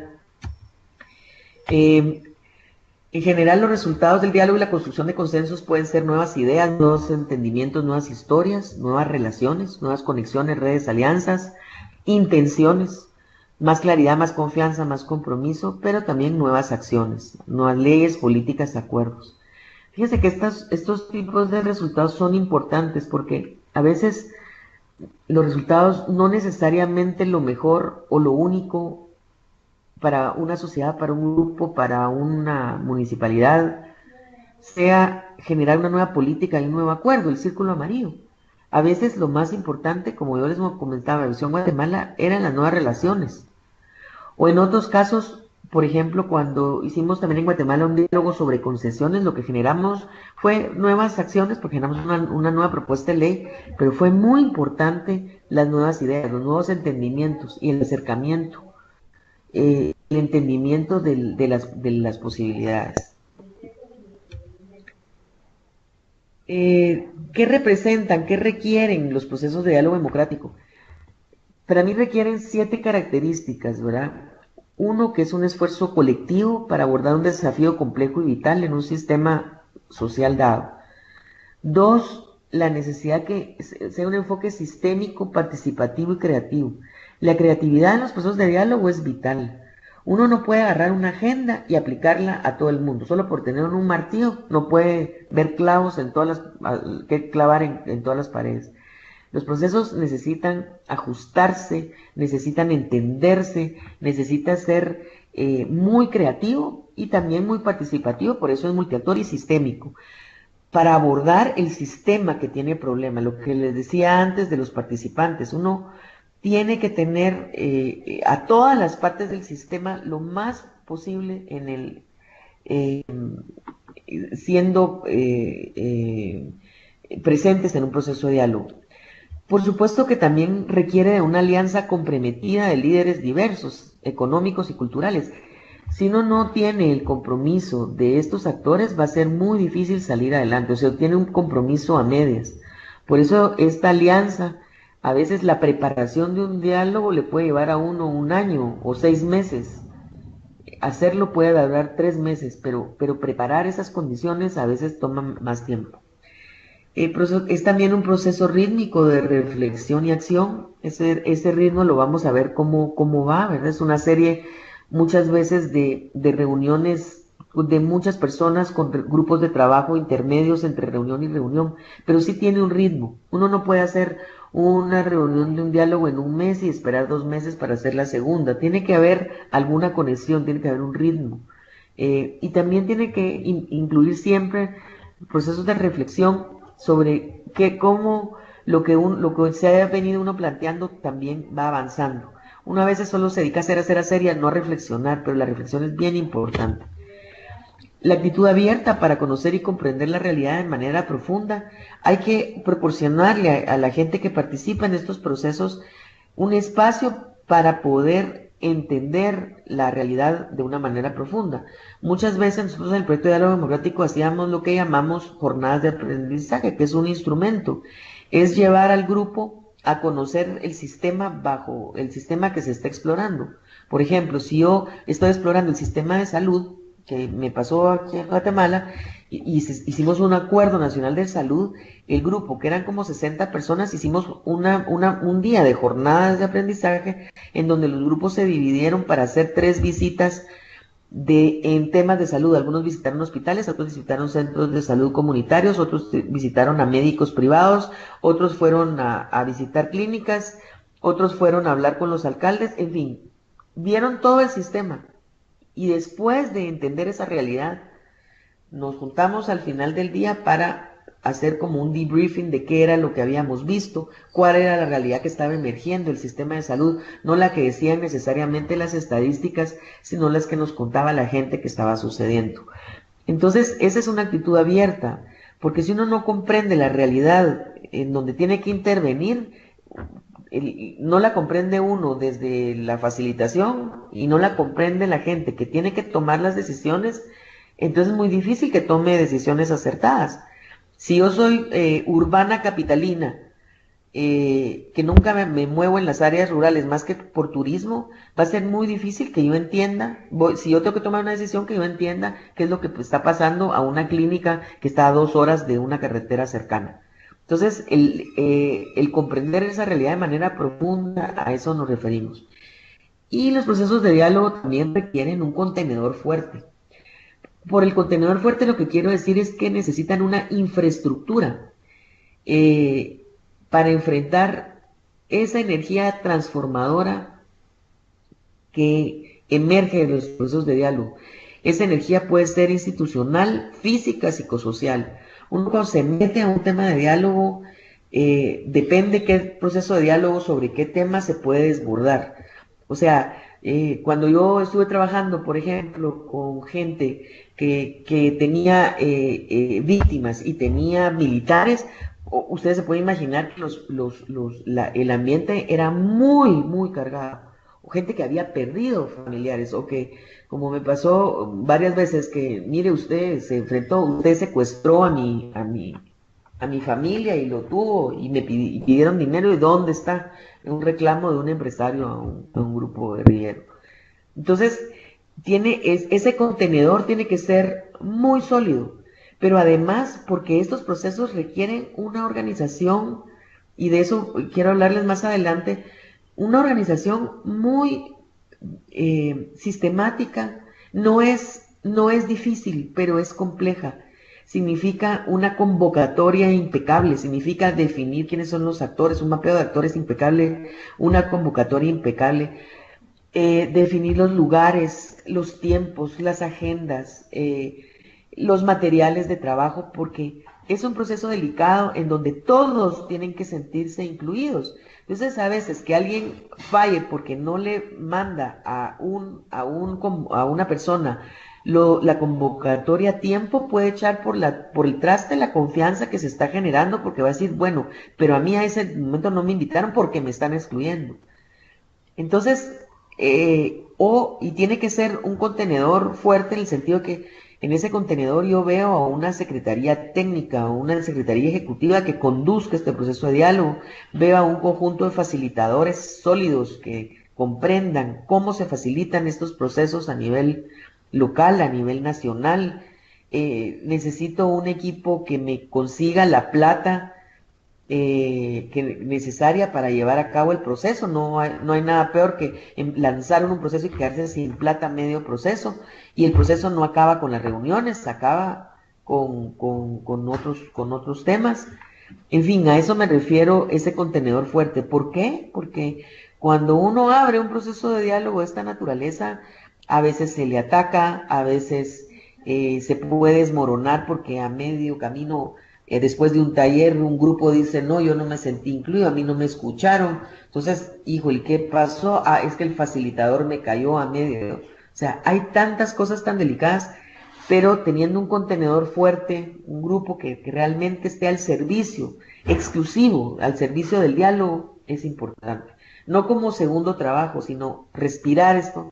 En general, los resultados del diálogo y la construcción de consensos pueden ser nuevas ideas, nuevos entendimientos, nuevas historias, nuevas relaciones, nuevas conexiones, redes, alianzas, intenciones, más claridad, más confianza, más compromiso, pero también nuevas acciones, nuevas leyes, políticas, acuerdos. Fíjense que estos tipos de resultados son importantes porque a veces los resultados no necesariamente lo mejor o lo único para una sociedad, para un grupo, para una municipalidad, sea generar una nueva política y un nuevo acuerdo, el círculo amarillo. A veces lo más importante, como yo les comentaba, en Visión Guatemala, eran las nuevas relaciones. O en otros casos, por ejemplo, cuando hicimos también en Guatemala un diálogo sobre concesiones, lo que generamos fue nuevas acciones, porque generamos una nueva propuesta de ley, pero fue muy importante las nuevas ideas, los nuevos entendimientos y el acercamiento, el entendimiento de las posibilidades. ¿Qué representan, qué requieren los procesos de diálogo democrático? Para mí requieren 7 características, ¿verdad? Uno, que es un esfuerzo colectivo para abordar un desafío complejo y vital en un sistema social dado. 2, la necesidad que sea un enfoque sistémico, participativo y creativo. La creatividad en los procesos de diálogo es vital. Uno no puede agarrar una agenda y aplicarla a todo el mundo. Solo por tener un martillo no puede ver clavos en todas que clavar en todas las paredes. Los procesos necesitan ajustarse, necesitan entenderse, necesita ser muy creativo y también muy participativo, por eso es multiactor y sistémico, para abordar el sistema que tiene problema. Lo que les decía antes de los participantes, uno tiene que tener a todas las partes del sistema lo más posible en el siendo presentes en un proceso de diálogo. Por supuesto que también requiere de una alianza comprometida de líderes diversos, económicos y culturales. Si uno no tiene el compromiso de estos actores, va a ser muy difícil salir adelante, o sea, tiene un compromiso a medias. Por eso esta alianza, a veces la preparación de un diálogo le puede llevar a uno 1 año o 6 meses. Hacerlo puede durar 3 meses, pero preparar esas condiciones a veces toma más tiempo. Es también un proceso rítmico de reflexión y acción. Ese ritmo lo vamos a ver cómo va, ¿verdad? Es una serie muchas veces de reuniones de muchas personas con grupos de trabajo intermedios entre reunión y reunión, pero sí tiene un ritmo. Uno no puede hacer una reunión de un diálogo en 1 mes y esperar 2 meses para hacer la segunda. Tiene que haber alguna conexión, tiene que haber un ritmo. Y también tiene que incluir siempre procesos de reflexión sobre cómo lo que se haya venido uno planteando también va avanzando. Una vez solo se dedica a hacer y a no reflexionar, pero la reflexión es bien importante. La actitud abierta para conocer y comprender la realidad de manera profunda. Hay que proporcionarle a la gente que participa en estos procesos un espacio para poder entender la realidad de una manera profunda. Muchas veces nosotros en el proyecto de diálogo democrático hacíamos lo que llamamos jornadas de aprendizaje, que es un instrumento, es llevar al grupo a conocer el sistema bajo el sistema que se está explorando. Por ejemplo, si yo estoy explorando el sistema de salud, que me pasó aquí en Guatemala, hicimos un acuerdo nacional de salud, el grupo, que eran como 60 personas, hicimos un día de jornadas de aprendizaje en donde los grupos se dividieron para hacer 3 visitas en temas de salud. Algunos visitaron hospitales, otros visitaron centros de salud comunitarios, otros visitaron a médicos privados, otros fueron a visitar clínicas, otros fueron a hablar con los alcaldes, en fin, vieron todo el sistema. Y después de entender esa realidad, nos juntamos al final del día para hacer como un debriefing de qué era lo que habíamos visto, cuál era la realidad que estaba emergiendo el sistema de salud, no la que decían necesariamente las estadísticas, sino las que nos contaba la gente que estaba sucediendo. Entonces, esa es una actitud abierta, porque si uno no comprende la realidad en donde tiene que intervenir, no la comprende uno desde la facilitación y no la comprende la gente que tiene que tomar las decisiones, entonces es muy difícil que tome decisiones acertadas. Si yo soy urbana capitalina, que nunca me muevo en las áreas rurales más que por turismo, va a ser muy difícil que yo entienda, si yo tengo que tomar una decisión, que yo entienda qué es lo que está pasando a una clínica que está a 2 horas de una carretera cercana. Entonces, el comprender esa realidad de manera profunda, a eso nos referimos. Y los procesos de diálogo también requieren un contenedor fuerte. Por el contenedor fuerte lo que quiero decir es que necesitan una infraestructura para enfrentar esa energía transformadora que emerge de los procesos de diálogo. Esa energía puede ser institucional, física, psicosocial. Uno cuando se mete a un tema de diálogo, depende qué proceso de diálogo, sobre qué tema se puede desbordar. O sea, cuando yo estuve trabajando, por ejemplo, con gente que tenía víctimas y tenía militares, ustedes se pueden imaginar que el ambiente era muy, muy cargado. O gente que había perdido familiares, o que, como me pasó varias veces, que mire, usted se enfrentó, usted secuestró a mi familia y lo tuvo, y me pidieron dinero, ¿y dónde está? Un reclamo de un empresario a un grupo guerrillero. Entonces, ese contenedor tiene que ser muy sólido, pero además, porque estos procesos requieren una organización, y de eso quiero hablarles más adelante, una organización muy sistemática. No es difícil, pero es compleja. Significa una convocatoria impecable, significa definir quiénes son los actores, un mapeo de actores impecable, una convocatoria impecable, definir los lugares, los tiempos, las agendas, los materiales de trabajo, porque es un proceso delicado en donde todos tienen que sentirse incluidos. Entonces, a veces que alguien falle porque no le manda a una persona la convocatoria a tiempo, puede echar por el traste la confianza que se está generando, porque va a decir, bueno, pero a mí a ese momento no me invitaron porque me están excluyendo. Entonces, y tiene que ser un contenedor fuerte, en el sentido que en ese contenedor yo veo a una secretaría técnica o una secretaría ejecutiva que conduzca este proceso de diálogo, veo a un conjunto de facilitadores sólidos que comprendan cómo se facilitan estos procesos a nivel local, a nivel nacional. Necesito un equipo que me consiga la plata necesaria para llevar a cabo el proceso. No hay nada peor que lanzar un proceso y quedarse sin plata a medio proceso, y el proceso no acaba con las reuniones, acaba con otros temas. En fin, a eso me refiero, ese contenedor fuerte. ¿Por qué? Porque cuando uno abre un proceso de diálogo de esta naturaleza, a veces se le ataca, a veces se puede desmoronar porque a medio camino, después de un taller, un grupo dice, no, yo no me sentí incluido, a mí no me escucharon. Entonces, híjole, ¿qué pasó? Ah, es que el facilitador me cayó a medio. O sea, hay tantas cosas tan delicadas, pero teniendo un contenedor fuerte, un grupo que realmente esté al servicio, exclusivo, al servicio del diálogo, es importante. No como segundo trabajo, sino respirar esto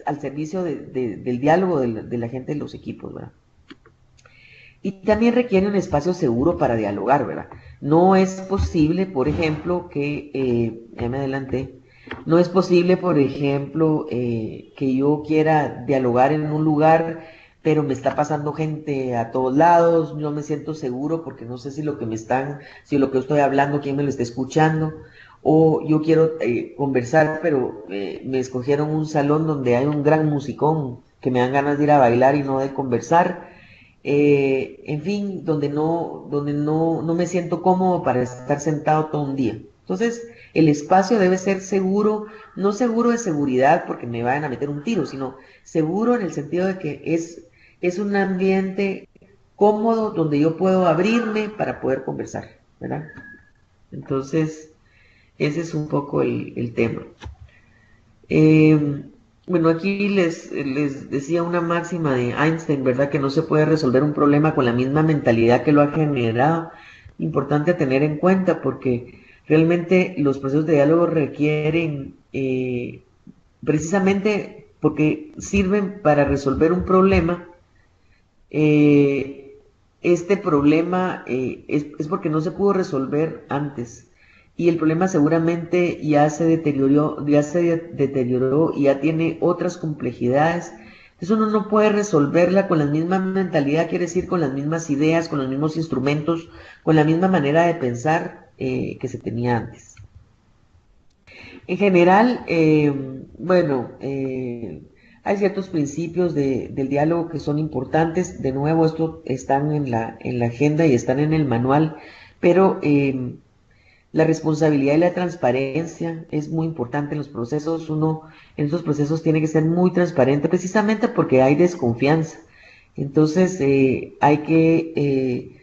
al servicio del diálogo de la gente de los equipos, ¿verdad? Y también requiere un espacio seguro para dialogar, ¿verdad? No es posible, por ejemplo, ya me adelanté, no es posible, por ejemplo, que yo quiera dialogar en un lugar, pero me está pasando gente a todos lados, no me siento seguro porque no sé si lo que yo estoy hablando, quién me lo está escuchando, o yo quiero conversar, pero me escogieron un salón donde hay un gran musicón que me dan ganas de ir a bailar y no de conversar. En fin, donde no me siento cómodo para estar sentado todo un día. Entonces, el espacio debe ser seguro, no seguro de seguridad porque me vayan a meter un tiro, sino seguro en el sentido de que es un ambiente cómodo, donde yo puedo abrirme para poder conversar, ¿verdad? Entonces, ese es un poco el tema. Bueno, aquí les decía una máxima de Einstein, ¿verdad? Que no se puede resolver un problema con la misma mentalidad que lo ha generado. Importante tener en cuenta porque realmente los procesos de diálogo requieren, precisamente porque sirven para resolver un problema, este problema es porque no se pudo resolver antes y el problema seguramente ya se deterioró y ya tiene otras complejidades. Entonces uno no puede resolverla con la misma mentalidad, quiere decir con las mismas ideas, con los mismos instrumentos, con la misma manera de pensar que se tenía antes. En general, hay ciertos principios del diálogo que son importantes. De nuevo, esto están en la agenda y están en el manual, pero la responsabilidad y la transparencia es muy importante en los procesos. Uno en esos procesos tiene que ser muy transparente precisamente porque hay desconfianza. Entonces hay que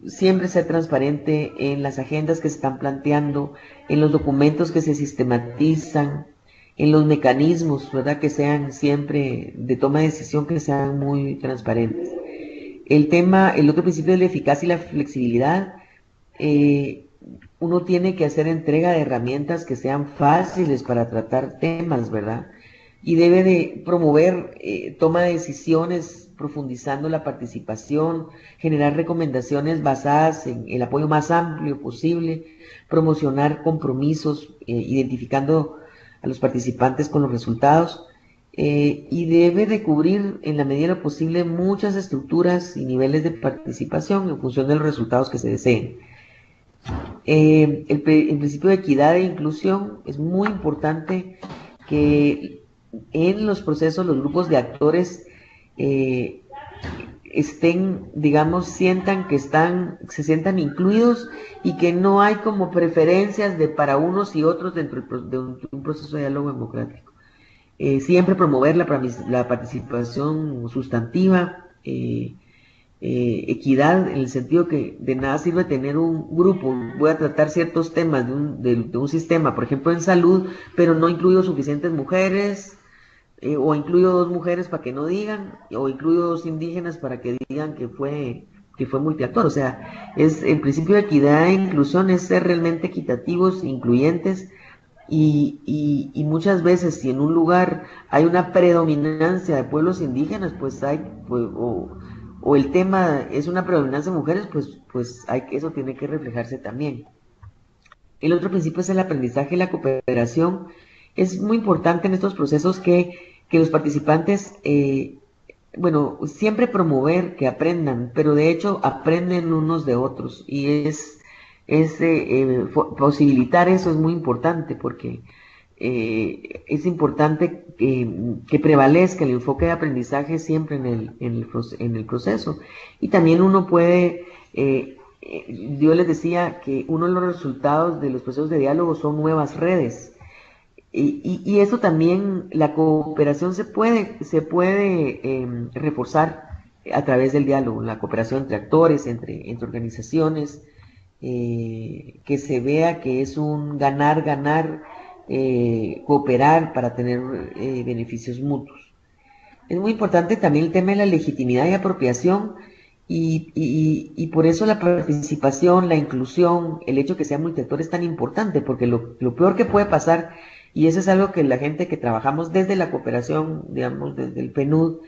siempre ser transparente en las agendas que se están planteando, en los documentos que se sistematizan, en los mecanismos, ¿verdad? Que sean siempre de toma de decisión, que sean muy transparentes. El otro principio es la eficacia y la flexibilidad. Uno tiene que hacer entrega de herramientas que sean fáciles para tratar temas, ¿verdad? Y debe de promover toma de decisiones profundizando la participación, generar recomendaciones basadas en el apoyo más amplio posible, promocionar compromisos, identificando a los participantes con los resultados, y debe de cubrir en la medida de lo posible muchas estructuras y niveles de participación en función de los resultados que se deseen. El principio de equidad e inclusión es muy importante que en los procesos los grupos de actores estén, digamos, se sientan incluidos y que no hay como preferencias para unos y otros dentro de un proceso de diálogo democrático. Siempre promover la participación sustantiva, equidad, en el sentido que de nada sirve tener un grupo, voy a tratar ciertos temas de un sistema, por ejemplo en salud, pero no incluyo suficientes mujeres, o incluyo 2 mujeres para que no digan, o incluyo 2 indígenas para que digan que fue multiactor. O sea, el principio de equidad e inclusión es ser realmente equitativos, incluyentes, y muchas veces si en un lugar hay una predominancia de pueblos indígenas, pues o el tema es una predominancia de mujeres, pues eso tiene que reflejarse también. El otro principio es el aprendizaje y la cooperación. Es muy importante en estos procesos que los participantes, siempre promover que aprendan, pero de hecho aprenden unos de otros y posibilitar eso es muy importante porque es importante que prevalezca el enfoque de aprendizaje siempre en el proceso. Y también uno puede, yo les decía que uno de los resultados de los procesos de diálogo son nuevas redes. Y eso también, la cooperación se puede reforzar a través del diálogo, la cooperación entre actores, entre organizaciones, que se vea que es un ganar-ganar, cooperar para tener beneficios mutuos. Es muy importante también el tema de la legitimidad y apropiación, y por eso la participación, la inclusión, el hecho que sea multiactor es tan importante, porque lo peor que puede pasar, y eso es algo que la gente que trabajamos desde la cooperación, digamos, desde el PNUD,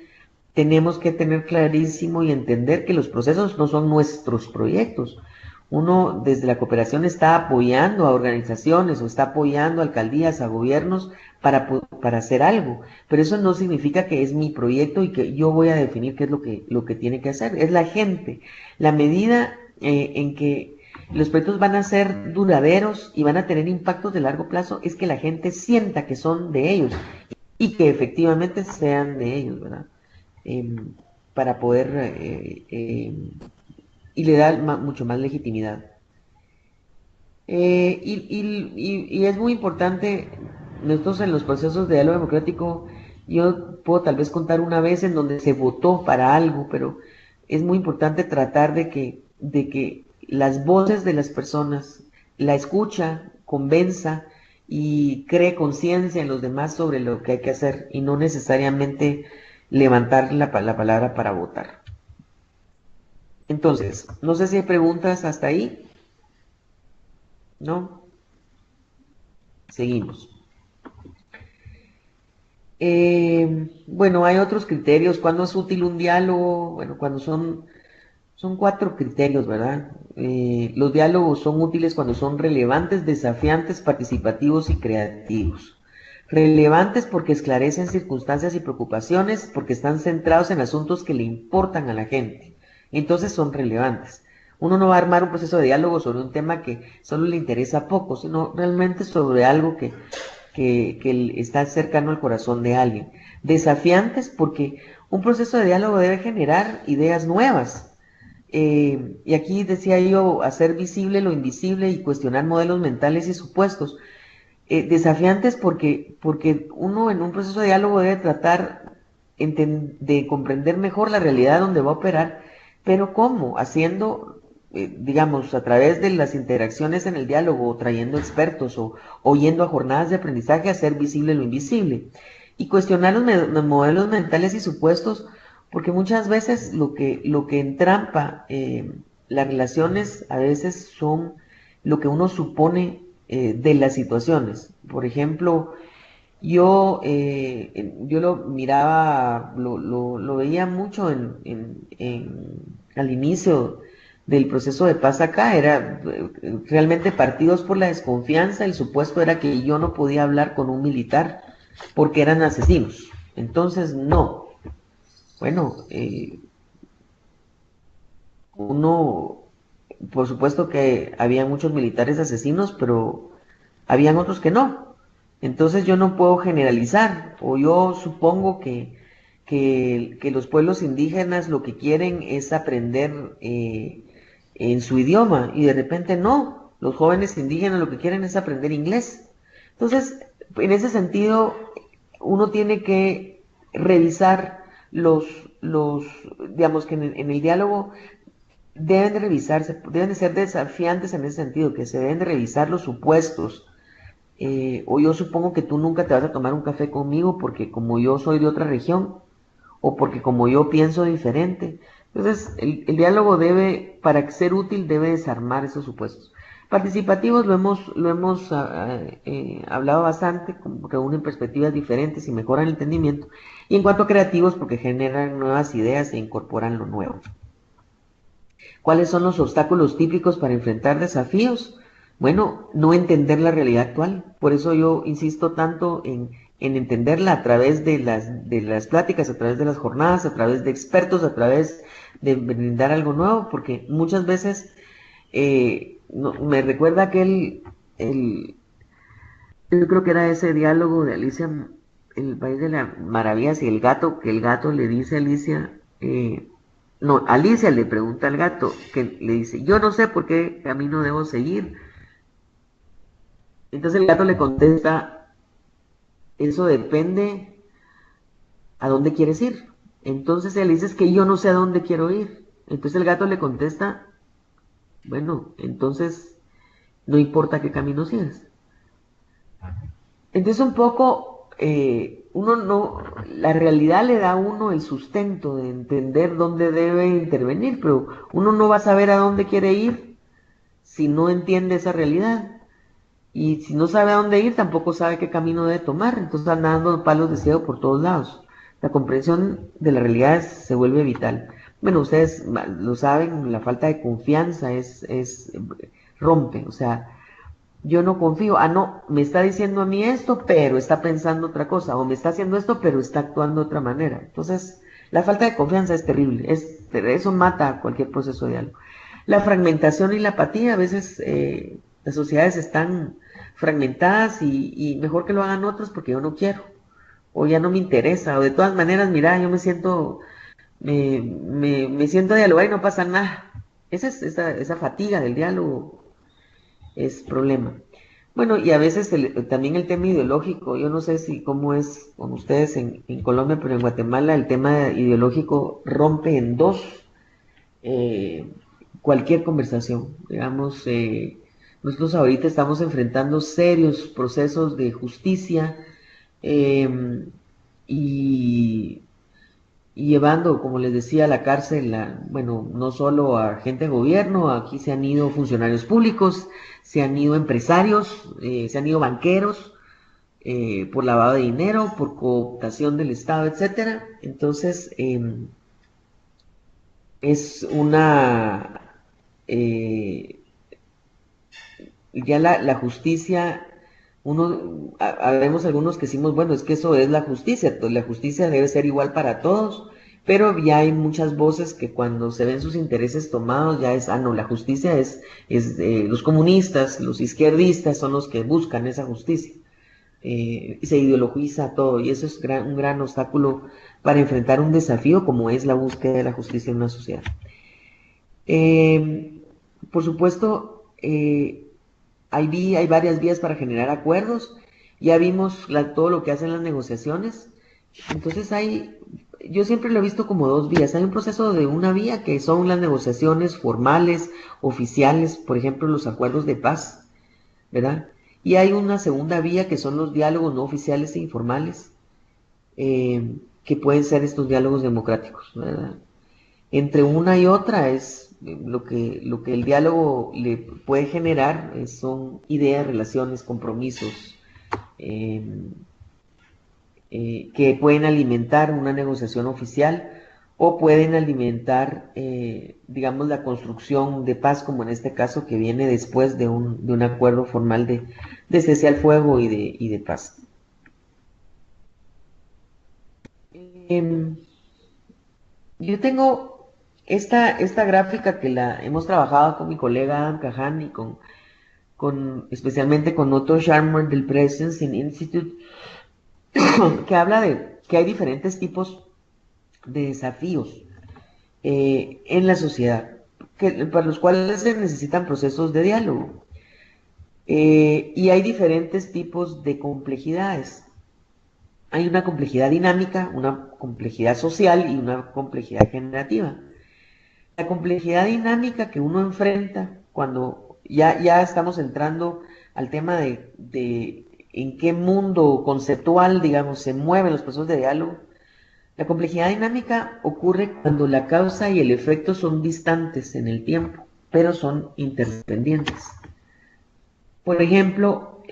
tenemos que tener clarísimo y entender que los procesos no son nuestros proyectos. Uno desde la cooperación está apoyando a organizaciones o está apoyando a alcaldías, a gobiernos para hacer algo, pero eso no significa que es mi proyecto y que yo voy a definir qué es lo que tiene que hacer. Es la gente. La medida en que los proyectos van a ser duraderos y van a tener impactos de largo plazo es que la gente sienta que son de ellos y que efectivamente sean de ellos, ¿verdad? Para poder y le da mucho más legitimidad. Y es muy importante, nosotros en los procesos de diálogo democrático, yo puedo tal vez contar una vez en donde se votó para algo, pero es muy importante tratar de que las voces de las personas, la escucha, convenza y cree conciencia en los demás sobre lo que hay que hacer y no necesariamente levantar la palabra para votar. Entonces, no sé si hay preguntas hasta ahí. ¿No? Seguimos. Bueno, hay otros criterios. ¿Cuándo es útil un diálogo? Bueno, cuando son 4 criterios, ¿verdad? Los diálogos son útiles cuando son relevantes, desafiantes, participativos y creativos. Relevantes porque esclarecen circunstancias y preocupaciones, porque están centrados en asuntos que le importan a la gente. Entonces son relevantes. Uno no va a armar un proceso de diálogo sobre un tema que solo le interesa a pocos, sino realmente sobre algo que está cercano al corazón de alguien. Desafiantes porque un proceso de diálogo debe generar ideas nuevas. Y aquí decía yo, hacer visible lo invisible y cuestionar modelos mentales y supuestos. Desafiantes porque uno en un proceso de diálogo debe tratar de comprender mejor la realidad donde va a operar, pero ¿cómo? Haciendo, digamos, a través de las interacciones en el diálogo, o trayendo expertos, o yendo a jornadas de aprendizaje, hacer visible lo invisible. Y cuestionar los modelos mentales y supuestos, porque muchas veces lo que entrampa las relaciones a veces son lo que uno supone de las situaciones. Por ejemplo, yo lo miraba, lo veía mucho al inicio del proceso de paz acá, era realmente partidos por la desconfianza. El supuesto era que yo no podía hablar con un militar porque eran asesinos. Entonces, no. Bueno, por supuesto que había muchos militares asesinos, pero habían otros que no. Entonces yo no puedo generalizar, o yo supongo que los pueblos indígenas lo que quieren es aprender en su idioma, y de repente no, los jóvenes indígenas lo que quieren es aprender inglés. Entonces, en ese sentido, uno tiene que revisar digamos que en el diálogo deben de revisarse, deben de ser desafiantes en ese sentido, que se deben de revisar los supuestos. O yo supongo que tú nunca te vas a tomar un café conmigo porque como yo soy de otra región, o porque como yo pienso diferente. Entonces, el diálogo debe, para ser útil, debe desarmar esos supuestos. Participativos lo hemos hablado bastante, como que unen perspectivas diferentes y mejoran el entendimiento. Y en cuanto a creativos, porque generan nuevas ideas e incorporan lo nuevo. ¿Cuáles son los obstáculos típicos para enfrentar desafíos? Bueno, no entender la realidad actual. Por eso yo insisto tanto en entenderla a través de las pláticas, a través de las jornadas, a través de expertos, a través de brindar algo nuevo, porque muchas veces me recuerda yo creo que era ese diálogo de Alicia, el País de las Maravillas, y el gato, que el gato le dice a Alicia, no, Alicia le pregunta al gato, que le dice, yo no sé por qué camino debo seguir. Entonces el gato le contesta, eso depende a dónde quieres ir. Entonces él dice, es que yo no sé a dónde quiero ir. Entonces el gato le contesta, bueno, entonces no importa qué camino sigas. Entonces un poco, la realidad le da a uno el sustento de entender dónde debe intervenir, pero uno no va a saber a dónde quiere ir si no entiende esa realidad. Y si no sabe a dónde ir, tampoco sabe qué camino debe tomar. Entonces anda dando palos de ciego por todos lados. La comprensión de la realidad se vuelve vital. Bueno, ustedes lo saben, la falta de confianza rompe. O sea, yo no confío. Ah, no, me está diciendo a mí esto, pero está pensando otra cosa. O me está haciendo esto, pero está actuando de otra manera. Entonces, la falta de confianza es terrible. Eso mata cualquier proceso de diálogo. La fragmentación y la apatía, a veces las sociedades están fragmentadas y mejor que lo hagan otros porque yo no quiero, o ya no me interesa, o de todas maneras, mira, yo me siento a dialogar y no pasa nada. Esa fatiga del diálogo es problema. Bueno, y a veces también el tema ideológico, yo no sé cómo es con ustedes en Colombia, pero en Guatemala el tema ideológico rompe en dos eh, cualquier conversación. Digamos, nosotros ahorita estamos enfrentando serios procesos de justicia eh, y, y llevando, como les decía, a la cárcel, bueno, no solo a gente de gobierno, aquí se han ido funcionarios públicos, se han ido empresarios, se han ido banqueros, por lavado de dinero, por cooptación del Estado, etcétera. Entonces, es una, eh, ya la justicia, habemos algunos que decimos, bueno, es que eso es la justicia, la justicia debe ser igual para todos, pero ya hay muchas voces que cuando se ven sus intereses tomados ya es, no, la justicia es los comunistas, los izquierdistas son los que buscan esa justicia. Y se ideologiza todo, y eso es un gran obstáculo para enfrentar un desafío como es la búsqueda de la justicia en una sociedad. Por supuesto, hay varias vías para generar acuerdos. Ya vimos todo lo que hacen las negociaciones. Entonces yo siempre lo he visto como dos vías. Hay un proceso de una vía que son las negociaciones formales, oficiales, por ejemplo, los acuerdos de paz, ¿verdad? Y hay una segunda vía que son los diálogos no oficiales e informales, que pueden ser estos diálogos democráticos, ¿verdad? Entre una y otra es lo que el diálogo le puede generar, son ideas, relaciones, compromisos eh, que pueden alimentar una negociación oficial o pueden alimentar, digamos, la construcción de paz, como en este caso que viene después de un acuerdo formal de cese al fuego y de paz. Yo tengo esta gráfica que la hemos trabajado con mi colega Adam Kahan y especialmente con Otto Scharmer del Presence Institute, que habla de que hay diferentes tipos de desafíos en la sociedad, para los cuales se necesitan procesos de diálogo. Y hay diferentes tipos de complejidades. Hay una complejidad dinámica, una complejidad social y una complejidad generativa. La complejidad dinámica que uno enfrenta cuando ya estamos entrando al tema de en qué mundo conceptual, digamos, se mueven los procesos de diálogo. La complejidad dinámica ocurre cuando la causa y el efecto son distantes en el tiempo, pero son interdependientes. Por ejemplo,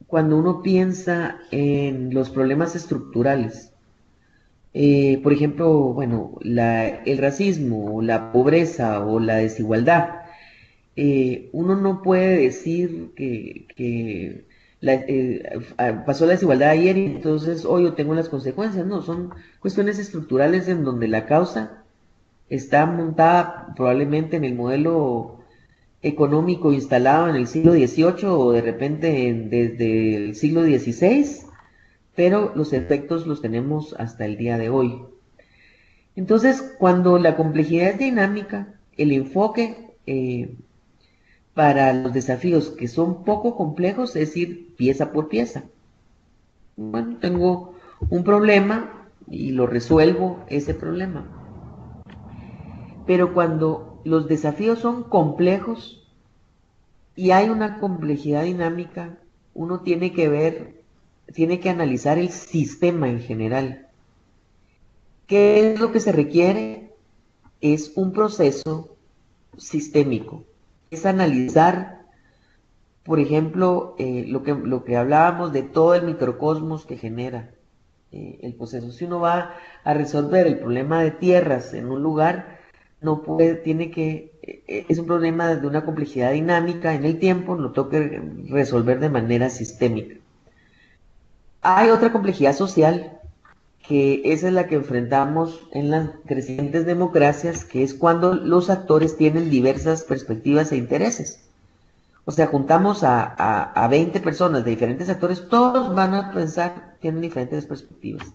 cuando uno piensa en los problemas estructurales, por ejemplo, bueno, el racismo, la pobreza o la desigualdad, uno no puede decir que pasó la desigualdad ayer y entonces hoy yo tengo las consecuencias. No, son cuestiones estructurales en donde la causa está montada probablemente en el modelo económico instalado en el siglo XVIII o de repente desde el siglo XVI, pero los efectos los tenemos hasta el día de hoy. Entonces, cuando la complejidad es dinámica, el enfoque para los desafíos que son poco complejos es ir pieza por pieza. Bueno, tengo un problema y lo resuelvo ese problema. Pero cuando los desafíos son complejos y hay una complejidad dinámica, uno tiene que analizar el sistema en general. ¿Qué es lo que se requiere? Es un proceso sistémico. Es analizar, por ejemplo, lo que hablábamos de todo el microcosmos que genera el proceso. Si uno va a resolver el problema de tierras en un lugar, no puede, es un problema de una complejidad dinámica en el tiempo, lo tengo que resolver de manera sistémica. Hay otra complejidad social, que esa es la que enfrentamos en las crecientes democracias, que es cuando los actores tienen diversas perspectivas e intereses. O sea, juntamos a 20 personas de diferentes actores, todos van a pensar, tienen diferentes perspectivas.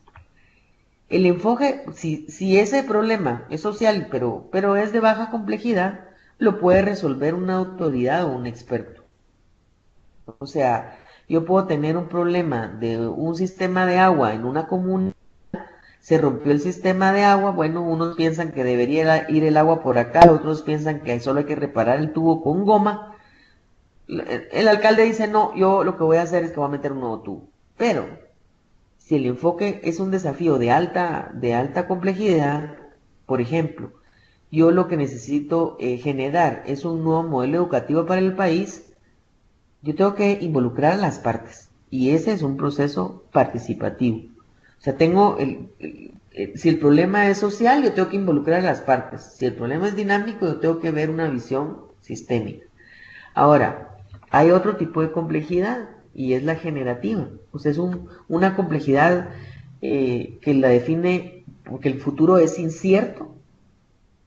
El enfoque, si ese problema es social, pero es de baja complejidad, lo puede resolver una autoridad o un experto. O sea, yo puedo tener un problema de un sistema de agua en una comuna se rompió el sistema de agua, bueno, unos piensan que debería ir el agua por acá, otros piensan que solo hay que reparar el tubo con goma. El alcalde dice, no, yo lo que voy a hacer es que voy a meter un nuevo tubo. Pero, si el enfoque es un desafío de alta complejidad, por ejemplo, yo lo que necesito generar es un nuevo modelo educativo para el país, yo tengo que involucrar a las partes. Y ese es un proceso participativo. O sea, si el problema es social, yo tengo que involucrar a las partes. Si el problema es dinámico, yo tengo que ver una visión sistémica. Ahora, hay otro tipo de complejidad y es la generativa. O sea, es una complejidad que la define porque el futuro es incierto,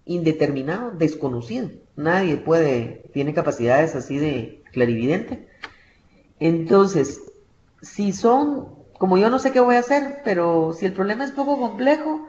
indeterminado, desconocido. Nadie tiene capacidades así de clarividente. Entonces, como yo no sé qué voy a hacer, pero si el problema es poco complejo,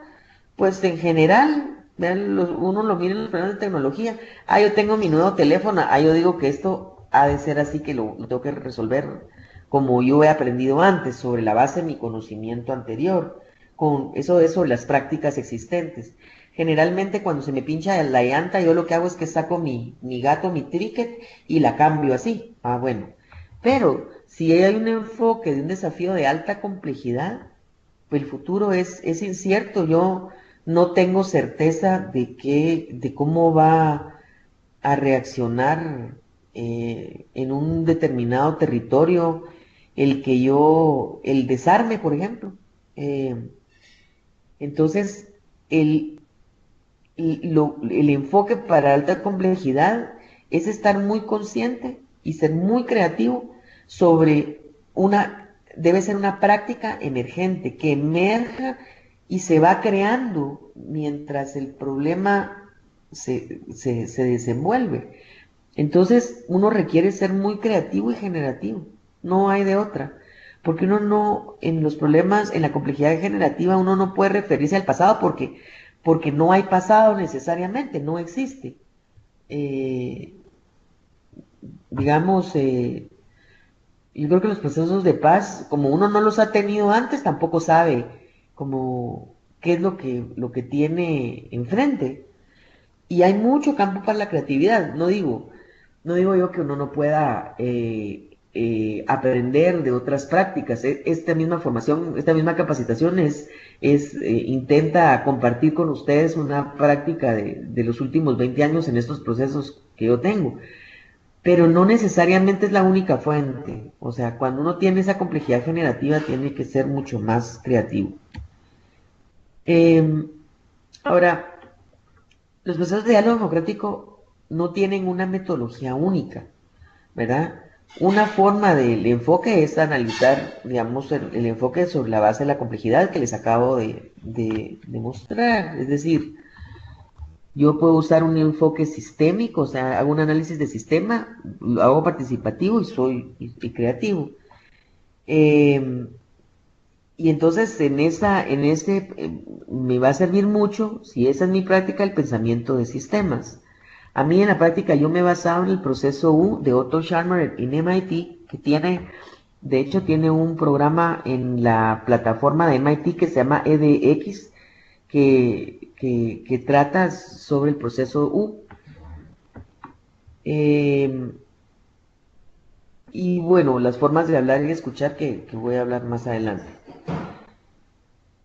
pues en general, uno lo mira en los programas de tecnología, yo tengo mi nuevo teléfono, yo digo que esto ha de ser así, que lo tengo que resolver como yo he aprendido antes, sobre la base de mi conocimiento anterior, con eso es sobre las prácticas existentes. Generalmente cuando se me pincha la llanta, yo lo que hago es que saco mi gato, mi trinket, y la cambio así. Bueno. Pero si hay un enfoque de un desafío de alta complejidad, pues el futuro es incierto. Yo no tengo certeza de cómo va a reaccionar en un determinado territorio el desarme, por ejemplo. Entonces, el enfoque para alta complejidad es estar muy consciente y ser muy creativo debe ser una práctica emergente que emerja y se va creando mientras el problema se desenvuelve. Entonces uno requiere ser muy creativo y generativo, no hay de otra, porque en los problemas, en la complejidad generativa, uno no puede referirse al pasado porque no hay pasado necesariamente, no existe. Digamos, yo creo que los procesos de paz, como uno no los ha tenido antes, tampoco sabe como qué es lo que tiene enfrente. Y hay mucho campo para la creatividad. No digo yo que uno no pueda aprender de otras prácticas. Esta misma formación, esta misma capacitación intenta compartir con ustedes una práctica de los últimos 20 años en estos procesos que yo tengo. Pero no necesariamente es la única fuente. O sea, cuando uno tiene esa complejidad generativa, tiene que ser mucho más creativo. Ahora, los procesos de diálogo democrático no tienen una metodología única, ¿verdad? Una forma del enfoque es analizar, digamos, el enfoque sobre la base de la complejidad que les acabo de mostrar. Es decir, yo puedo usar un enfoque sistémico, o sea, hago un análisis de sistema, lo hago participativo y soy creativo. Y entonces me va a servir mucho, si esa es mi práctica, el pensamiento de sistemas. A mí en la práctica yo me he basado en el proceso U de Otto Scharmer en MIT, de hecho tiene un programa en la plataforma de MIT que se llama edX, que trata sobre el proceso U. Y bueno, las formas de hablar y escuchar que voy a hablar más adelante.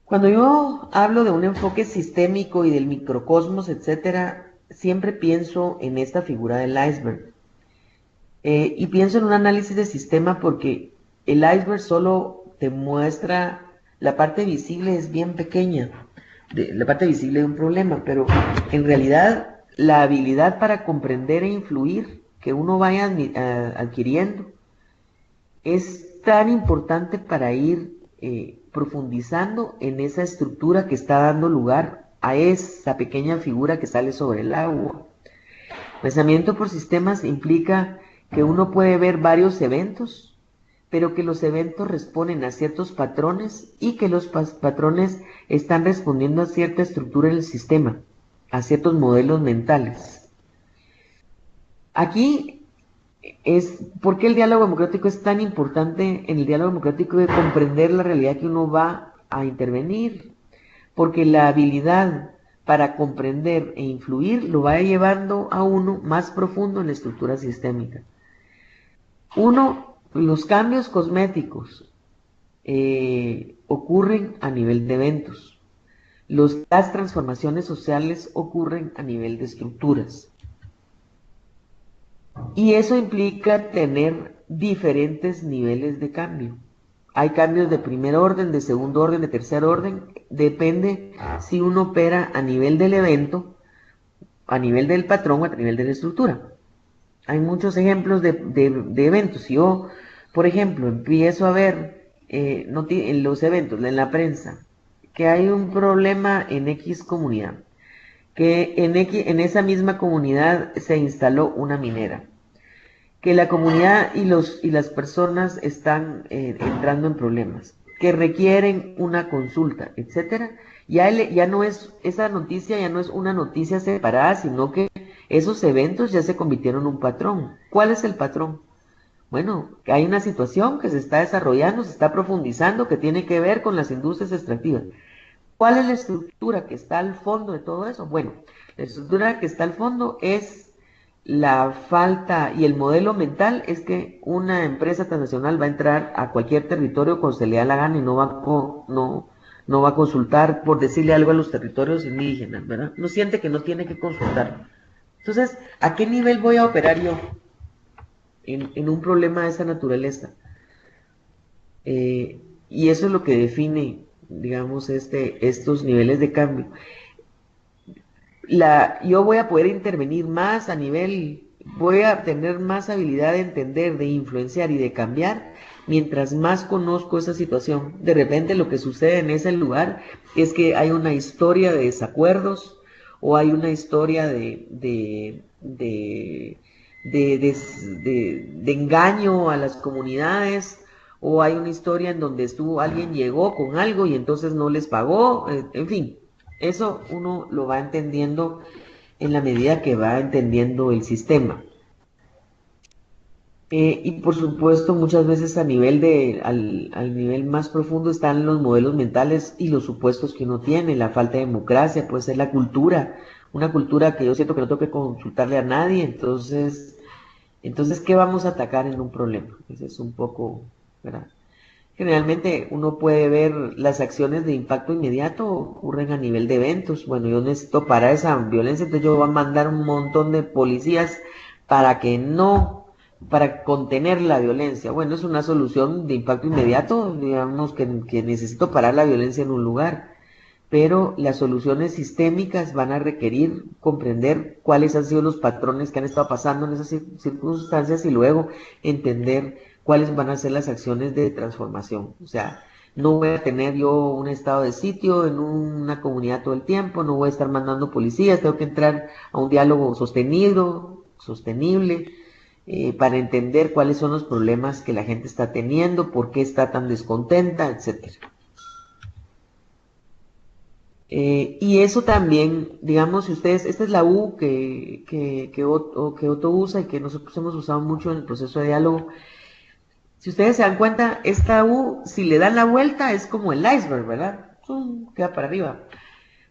Cuando yo hablo de un enfoque sistémico y del microcosmos, etcétera, siempre pienso en esta figura del iceberg. Y pienso en un análisis de sistema porque el iceberg solo te muestra la parte visible, es bien pequeña, la parte visible de un problema, pero en realidad la habilidad para comprender e influir que uno vaya adquiriendo es tan importante para ir profundizando en esa estructura que está dando lugar a esa pequeña figura que sale sobre el agua. Pensamiento por sistemas implica que uno puede ver varios eventos, pero que los eventos responden a ciertos patrones y que los patrones están respondiendo a cierta estructura en el sistema, a ciertos modelos mentales. Aquí ¿por qué el diálogo democrático es tan importante en el diálogo democrático de comprender la realidad que uno va a intervenir? porque la habilidad para comprender e influir lo va llevando a uno más profundo en la estructura sistémica. Uno, los cambios cosméticos ocurren a nivel de eventos. Las transformaciones sociales ocurren a nivel de estructuras. Y eso implica tener diferentes niveles de cambio. Hay cambios de primer orden, de segundo orden, de tercer orden. Depende si uno opera a nivel del evento, a nivel del patrón o a nivel de la estructura. Hay muchos ejemplos de eventos. Si yo, por ejemplo, empiezo a ver en los eventos, en la prensa, que hay un problema en X comunidad, que en esa misma comunidad se instaló una minera, que la comunidad y las personas están entrando en problemas, que requieren una consulta, etcétera, ya no es, esa noticia ya no es una noticia separada, sino que esos eventos ya se convirtieron en un patrón. ¿Cuál es el patrón? Bueno, hay una situación que se está desarrollando, se está profundizando, que tiene que ver con las industrias extractivas. ¿Cuál es la estructura que está al fondo de todo eso? Bueno, la estructura que está al fondo es la falta, y el modelo mental es que una empresa transnacional va a entrar a cualquier territorio cuando se le da la gana y no va a consultar, por decirle algo, a los territorios indígenas, ¿verdad? No siente que no tiene que consultar. Entonces, ¿a qué nivel voy a operar yo en un problema de esa naturaleza? Y eso es lo que define, digamos, estos niveles de cambio. Yo voy a poder intervenir más a nivel, voy a tener más habilidad de entender, de influenciar y de cambiar, mientras más conozco esa situación. De repente lo que sucede en ese lugar es que hay una historia de desacuerdos, o hay una historia de engaño a las comunidades, o hay una historia en donde alguien llegó con algo y entonces no les pagó, en fin, eso uno lo va entendiendo en la medida que va entendiendo el sistema. Y por supuesto, muchas veces al nivel más profundo están los modelos mentales y los supuestos que uno tiene, la falta de democracia, puede ser la cultura, una cultura que yo siento que no tengo que consultarle a nadie, entonces, ¿qué vamos a atacar en un problema? Ese es un poco, ¿verdad? Generalmente uno puede ver las acciones de impacto inmediato ocurren a nivel de eventos. Bueno, yo necesito parar esa violencia, entonces yo voy a mandar un montón de policías para contener la violencia. Bueno, es una solución de impacto inmediato, digamos que necesito parar la violencia en un lugar, pero las soluciones sistémicas van a requerir comprender cuáles han sido los patrones que han estado pasando en esas circunstancias y luego entender cuáles van a ser las acciones de transformación. O sea, no voy a tener yo un estado de sitio en una comunidad todo el tiempo, no voy a estar mandando policías, tengo que entrar a un diálogo sostenible, para entender cuáles son los problemas que la gente está teniendo, por qué está tan descontenta, etcétera. Y eso también, digamos, si ustedes, esta es la U que Otto usa y que nosotros hemos usado mucho en el proceso de diálogo. Si ustedes se dan cuenta, esta U, si le dan la vuelta, es como el iceberg, ¿verdad? Queda para arriba.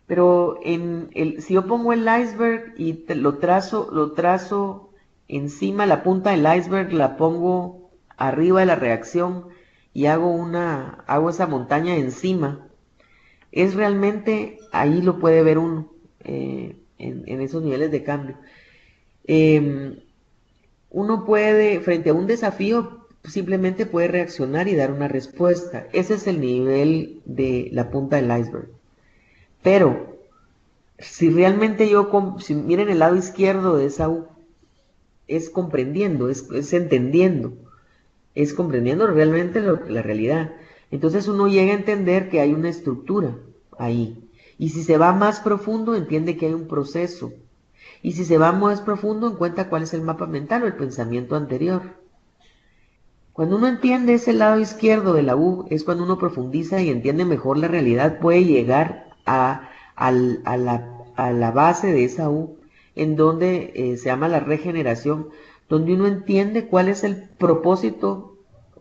Pero si yo pongo el iceberg y lo trazo encima, la punta del iceberg la pongo arriba de la reacción y hago esa montaña encima, es realmente, ahí lo puede ver uno, en esos niveles de cambio. Uno puede, frente a un desafío, simplemente puede reaccionar y dar una respuesta. Ese es el nivel de la punta del iceberg. Pero, si realmente si miren el lado izquierdo de esa U, es comprendiendo, es entendiendo, es comprendiendo realmente la realidad. Entonces uno llega a entender que hay una estructura ahí. Y si se va más profundo, entiende que hay un proceso. Y si se va más profundo, encuentra cuál es el mapa mental o el pensamiento anterior. Cuando uno entiende ese lado izquierdo de la U, es cuando uno profundiza y entiende mejor la realidad, puede llegar a la base de esa U, en donde se llama la regeneración, donde uno entiende cuál es el propósito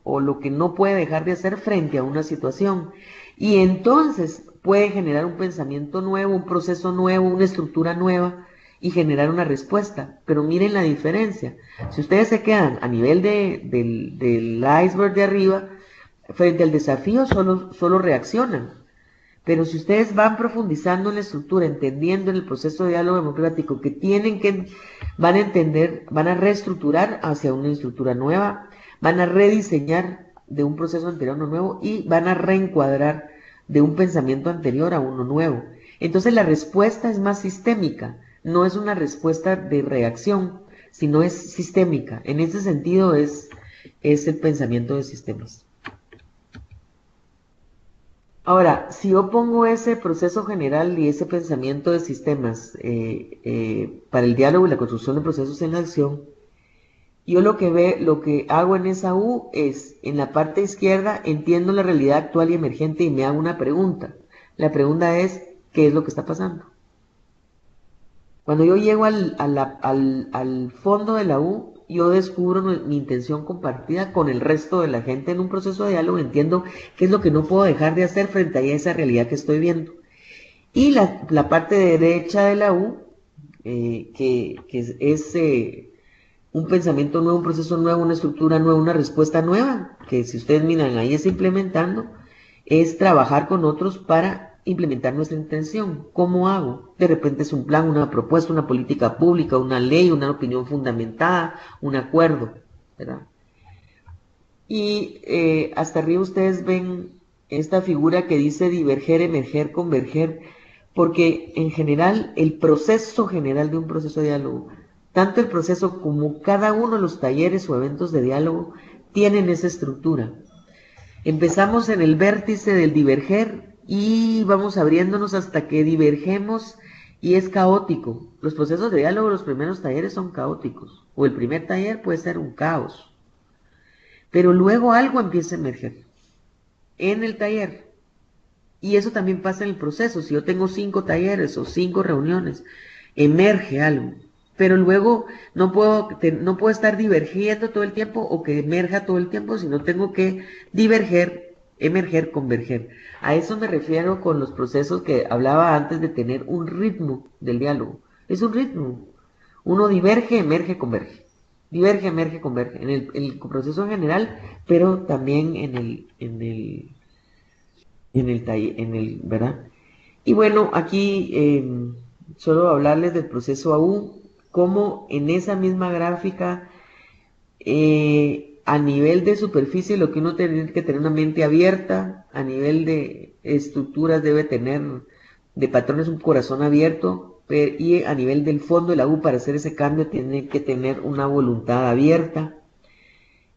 o lo que no puede dejar de hacer frente a una situación. Y entonces puede generar un pensamiento nuevo, un proceso nuevo, una estructura nueva y generar una respuesta. Pero miren la diferencia. Si ustedes se quedan a nivel del iceberg de arriba, frente al desafío solo reaccionan. Pero si ustedes van profundizando en la estructura, entendiendo en el proceso de diálogo democrático van a entender, van a reestructurar hacia una estructura nueva, van a rediseñar de un proceso anterior a uno nuevo y van a reencuadrar de un pensamiento anterior a uno nuevo. Entonces la respuesta es más sistémica, no es una respuesta de reacción, sino es sistémica. En ese sentido es el pensamiento de sistemas. Ahora, si yo pongo ese proceso general y ese pensamiento de sistemas para el diálogo y la construcción de procesos en la acción, yo lo que hago en esa U es, en la parte izquierda, entiendo la realidad actual y emergente y me hago una pregunta. La pregunta es, ¿qué es lo que está pasando? Cuando yo llego al fondo de la U, yo descubro mi intención compartida con el resto de la gente en un proceso de diálogo, entiendo qué es lo que no puedo dejar de hacer frente a esa realidad que estoy viendo. Y la parte derecha de la U, que es un pensamiento nuevo, un proceso nuevo, una estructura nueva, una respuesta nueva, que si ustedes miran ahí es implementando, es trabajar con otros para implementar nuestra intención. ¿Cómo hago? De repente es un plan, una propuesta, una política pública, una ley, una opinión fundamentada, un acuerdo, ¿verdad? Y hasta arriba ustedes ven esta figura que dice diverger, emerger, converger, porque en general el proceso general de un proceso de diálogo, tanto el proceso como cada uno de los talleres o eventos de diálogo tienen esa estructura. Empezamos en el vértice del diverger y vamos abriéndonos hasta que divergemos y es caótico. Los procesos de diálogo, los primeros talleres son caóticos, o el primer taller puede ser un caos, pero luego algo empieza a emerger en el taller. Y eso también pasa en el proceso. Si yo tengo 5 talleres o 5 reuniones, emerge algo. Pero luego no puedo estar divergiendo todo el tiempo o que emerja todo el tiempo, sino tengo que diverger, emerger, converger. A eso me refiero con los procesos que hablaba antes de tener un ritmo del diálogo. Es un ritmo. Uno diverge, emerge, converge. Diverge, emerge, converge. En el proceso en general, pero también ¿verdad? Y bueno, aquí solo hablarles del proceso AU, como en esa misma gráfica, a nivel de superficie, lo que uno tiene que tener una mente abierta, a nivel de estructuras debe tener, de patrones, un corazón abierto, y a nivel del fondo de la U, para hacer ese cambio, tiene que tener una voluntad abierta,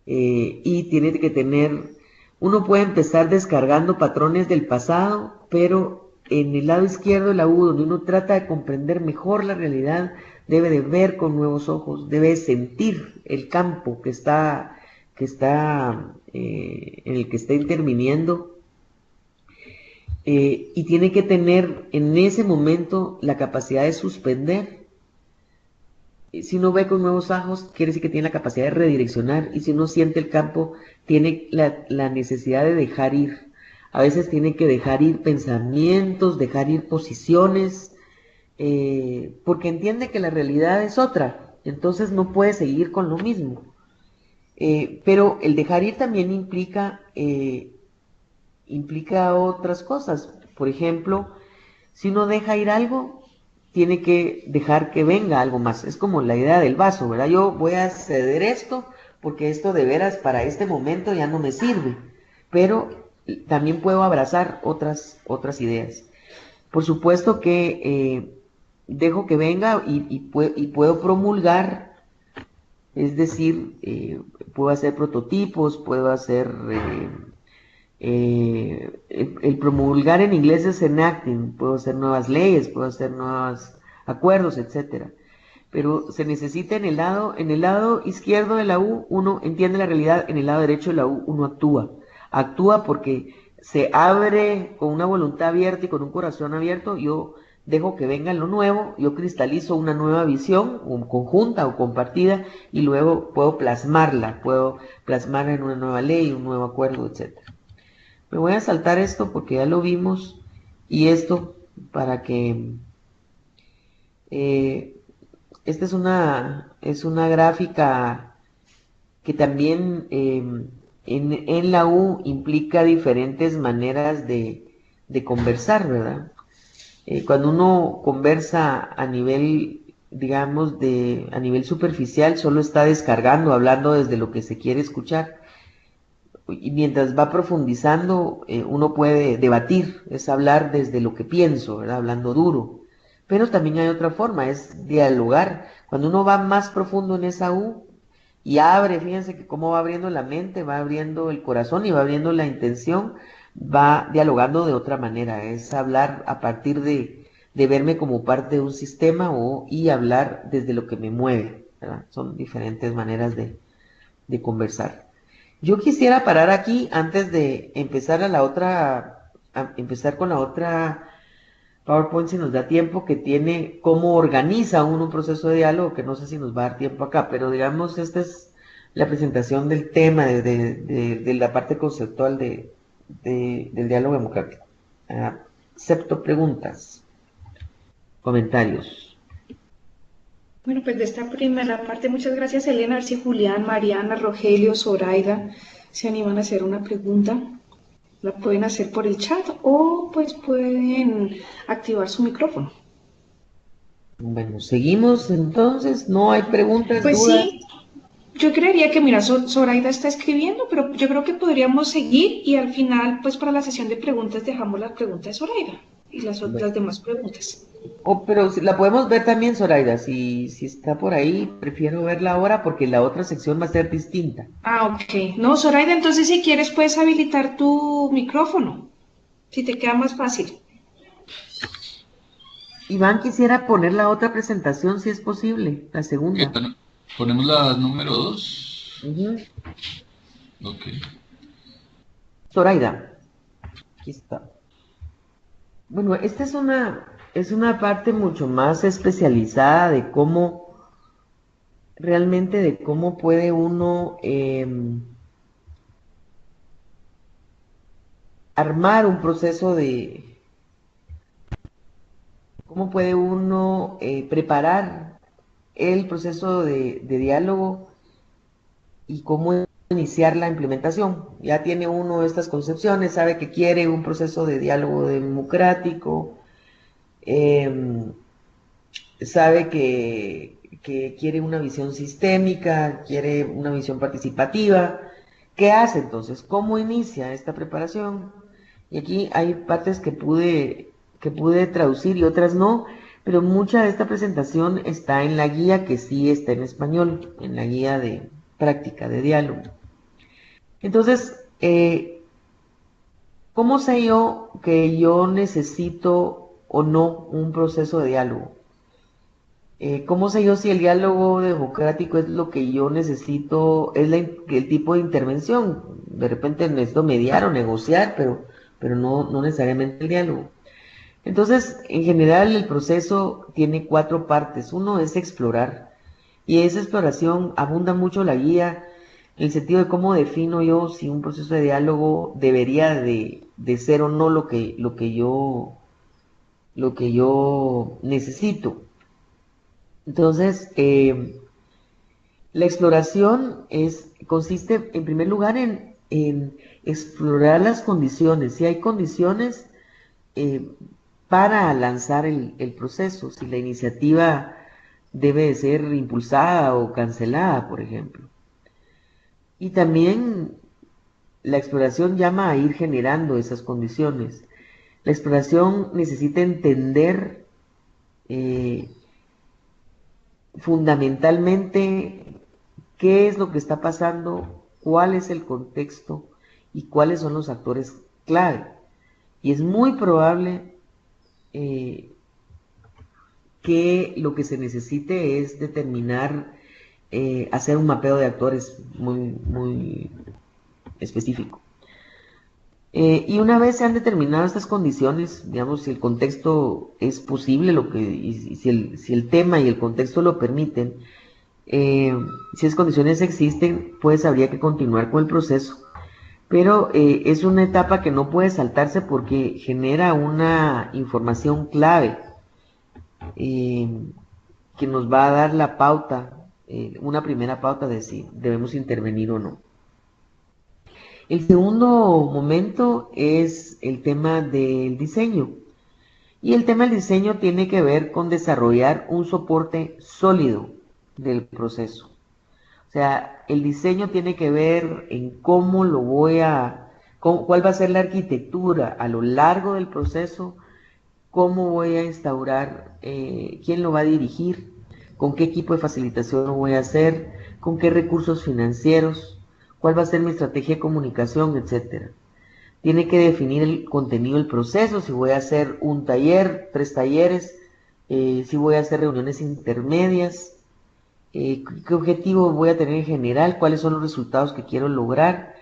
y tiene que tener, uno puede empezar descargando patrones del pasado, pero en el lado izquierdo de la U, donde uno trata de comprender mejor la realidad, debe de ver con nuevos ojos, debe sentir el campo en el que está interviniendo, y tiene que tener en ese momento la capacidad de suspender. Si uno ve con nuevos ojos, quiere decir que tiene la capacidad de redireccionar, y si uno siente el campo, tiene la necesidad de dejar ir. A veces tiene que dejar ir pensamientos, dejar ir posiciones, porque entiende que la realidad es otra, entonces no puede seguir con lo mismo. Pero el dejar ir también implica otras cosas. Por ejemplo, si uno deja ir algo, tiene que dejar que venga algo más. Es como la idea del vaso, ¿verdad? Yo voy a ceder esto porque esto de veras para este momento ya no me sirve, pero también puedo abrazar otras ideas. Por supuesto que dejo que venga y puedo promulgar, es decir, puedo hacer prototipos, puedo hacer... el promulgar en inglés es enacting, puedo hacer nuevas leyes, puedo hacer nuevos acuerdos, etcétera. Pero se necesita en el lado izquierdo de la U, uno entiende la realidad, en el lado derecho de la U, uno actúa. Actúa porque se abre con una voluntad abierta y con un corazón abierto. Yo dejo que venga lo nuevo, yo cristalizo una nueva visión, o conjunta o compartida, y luego puedo plasmarla en una nueva ley, un nuevo acuerdo, etcétera. Me voy a saltar esto porque ya lo vimos Y esto para que, esta es una gráfica que también en la U implica diferentes maneras de conversar, ¿verdad? Cuando uno conversa a nivel, digamos, a nivel superficial, solo está descargando, hablando desde lo que se quiere escuchar. Y mientras va profundizando, uno puede debatir, es hablar desde lo que pienso, ¿verdad? Hablando duro. Pero también hay otra forma, es dialogar. Cuando uno va más profundo en esa U y abre, fíjense que cómo va abriendo la mente, va abriendo el corazón y va abriendo la intención, va dialogando de otra manera, es hablar a partir de verme como parte de un sistema y hablar desde lo que me mueve, ¿verdad? Son diferentes maneras de conversar. Yo quisiera parar aquí antes de empezar empezar con la otra PowerPoint, si nos da tiempo, que tiene cómo organiza uno un proceso de diálogo, que no sé si nos va a dar tiempo acá, pero digamos, esta es la presentación del tema, de la parte conceptual del diálogo democrático. Acepto preguntas, comentarios. Bueno, pues de esta primera parte, muchas gracias, Elena. A ver si Julián, Mariana, Rogelio, Zoraida se animan a hacer una pregunta. La pueden hacer por el chat o pues pueden activar su micrófono. Bueno, seguimos entonces, no hay preguntas, Pues dudas. sí, yo creería que, mira, Zoraida está escribiendo, pero yo creo que podríamos seguir y al final, pues para la sesión de preguntas dejamos las preguntas de Zoraida y Bueno. las demás preguntas. Pero la podemos ver también, Zoraida, si está por ahí, prefiero verla ahora porque la otra sección va a ser distinta. Ah, ok. No, Zoraida, entonces si quieres puedes habilitar tu micrófono, si te queda más fácil. Iván quisiera poner la otra presentación si es posible, la segunda. Ponemos la número 2. Ok. Zoraida, aquí está. Bueno, esta es una parte mucho más especializada de cómo, realmente de cómo puede uno armar un proceso cómo puede uno preparar el proceso de diálogo y cómo iniciar la implementación. Ya tiene uno estas concepciones, sabe que quiere un proceso de diálogo democrático, sabe que quiere una visión sistémica, quiere una visión participativa. ¿Qué hace entonces? ¿Cómo inicia esta preparación? Y aquí hay partes que pude traducir y otras no, pero mucha de esta presentación está en la guía que sí está en español, en la guía de práctica de diálogo. Entonces, ¿cómo sé yo que yo necesito o no un proceso de diálogo? ¿Cómo sé yo si el diálogo democrático es lo que yo necesito, es el tipo de intervención? De repente necesito mediar o negociar, pero no necesariamente el diálogo. Entonces, en general, el proceso tiene 4 partes. Uno es explorar, y esa exploración abunda mucho la guía, en el sentido de cómo defino yo si un proceso de diálogo debería de ser o no lo que yo necesito. Entonces, la exploración consiste en primer lugar en explorar las condiciones, si hay condiciones para lanzar el proceso, si la iniciativa debe de ser impulsada o cancelada, por ejemplo. Y también la exploración llama a ir generando esas condiciones. La exploración necesita entender fundamentalmente qué es lo que está pasando, cuál es el contexto y cuáles son los actores clave. Y es muy probable que lo que se necesite es determinar, hacer un mapeo de actores muy específico. Y una vez se han determinado estas condiciones, digamos, si el contexto es posible, y si el tema y el contexto lo permiten, si esas condiciones existen, pues habría que continuar con el proceso. pero es una etapa que no puede saltarse porque genera una información clave que nos va a dar la pauta, una primera pauta de si debemos intervenir o no. El segundo momento es el tema del diseño. Y el tema del diseño tiene que ver con desarrollar un soporte sólido del proceso. O sea, el diseño tiene que ver en cómo lo cuál va a ser la arquitectura a lo largo del proceso, cómo voy a instaurar, quién lo va a dirigir, con qué equipo de facilitación lo voy a hacer, con qué recursos financieros, cuál va a ser mi estrategia de comunicación, etcétera. Tiene que definir el contenido del proceso, si voy a hacer un taller, 3 talleres, si voy a hacer reuniones intermedias, qué objetivo voy a tener en general, cuáles son los resultados que quiero lograr.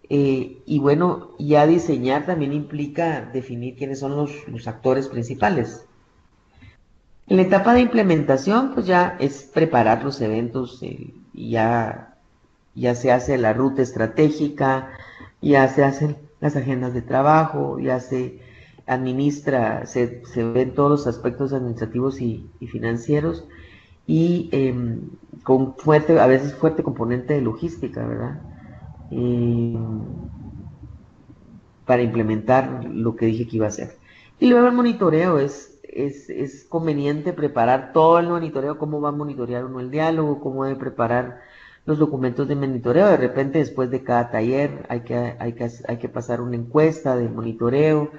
Y bueno, ya diseñar también implica definir quiénes son los actores principales. En la etapa de implementación, pues ya es preparar los eventos, ya se hace la ruta estratégica, ya se hacen las agendas de trabajo, ya se administra, se ven todos los aspectos administrativos y financieros, y con a veces fuerte componente de logística, ¿verdad? Para implementar lo que dije que iba a hacer. Y luego el monitoreo es conveniente preparar todo el monitoreo, cómo va a monitorear uno el diálogo, cómo debe preparar los documentos de monitoreo. De repente, después de cada taller, hay que pasar una encuesta de monitoreo,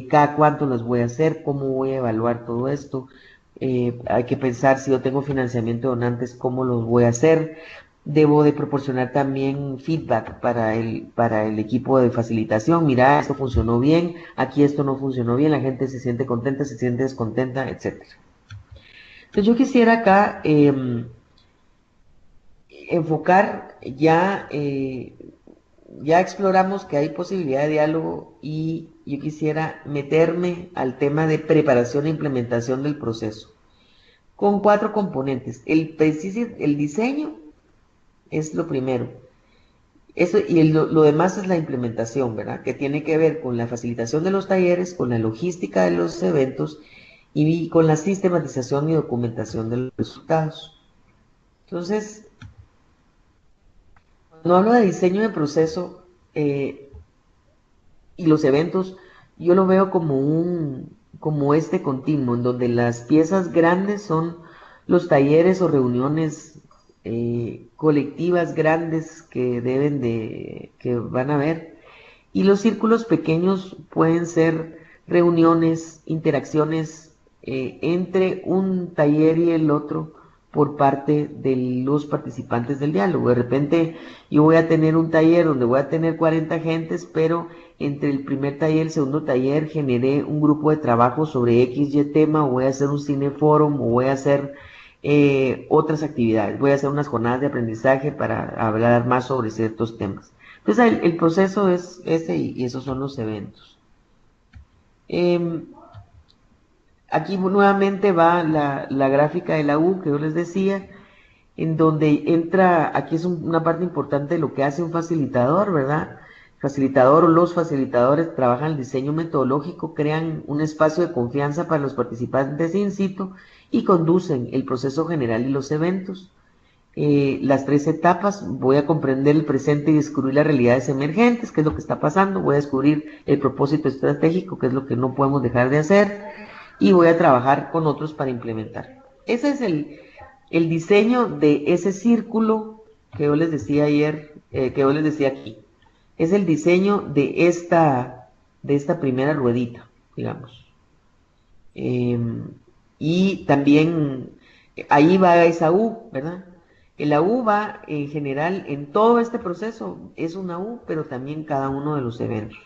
cada cuánto los voy a hacer, cómo voy a evaluar todo esto. Hay que pensar si yo tengo financiamiento de donantes, cómo los voy a hacer. Debo de proporcionar también feedback para el equipo de facilitación. Mira, esto funcionó bien, aquí esto no funcionó bien, la gente se siente contenta, se siente descontenta, etc. Entonces yo quisiera acá enfocar, ya exploramos que hay posibilidad de diálogo, y yo quisiera meterme al tema de preparación e implementación del proceso, con 4 componentes. El diseño es lo primero. Eso, y lo demás es la implementación, ¿verdad? Que tiene que ver con la facilitación de los talleres, con la logística de los eventos y con la sistematización y documentación de los resultados. Entonces, cuando hablo de diseño de proceso y los eventos, yo lo veo como este continuo, en donde las piezas grandes son los talleres o reuniones colectivas grandes que van a haber, y los círculos pequeños pueden ser reuniones, interacciones entre un taller y el otro por parte de los participantes del diálogo. De repente yo voy a tener un taller donde voy a tener 40 gentes, pero entre el primer taller y el segundo taller generé un grupo de trabajo sobre XY tema, o voy a hacer un cineforum, o voy a hacer otras actividades, voy a hacer unas jornadas de aprendizaje para hablar más sobre ciertos temas. Entonces el proceso es ese, y esos son los eventos. Aquí nuevamente va la gráfica de la U que yo les decía, en donde entra, aquí es una parte importante de lo que hace un facilitador, ¿verdad? Facilitador o los facilitadores trabajan el diseño metodológico, crean un espacio de confianza para los participantes in situ y conducen el proceso general y los eventos. Las 3 etapas: voy a comprender el presente y descubrir las realidades emergentes, qué es lo que está pasando, voy a descubrir el propósito estratégico, qué es lo que no podemos dejar de hacer, y voy a trabajar con otros para implementar. Ese es el diseño de ese círculo que yo les decía ayer, que yo les decía aquí. Es el diseño de esta primera ruedita, digamos. Y también ahí va esa U, ¿verdad? La U va en general en todo este proceso, es una U, pero también cada uno de los eventos.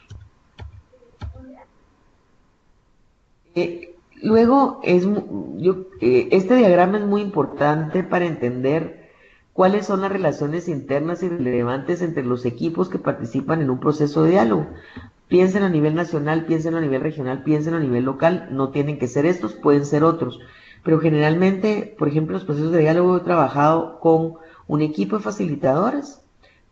Luego, este diagrama es muy importante para entender cuáles son las relaciones internas y relevantes entre los equipos que participan en un proceso de diálogo. Piensen a nivel nacional, piensen a nivel regional, piensen a nivel local, no tienen que ser estos, pueden ser otros. Pero generalmente, por ejemplo, los procesos de diálogo he trabajado con un equipo de facilitadores,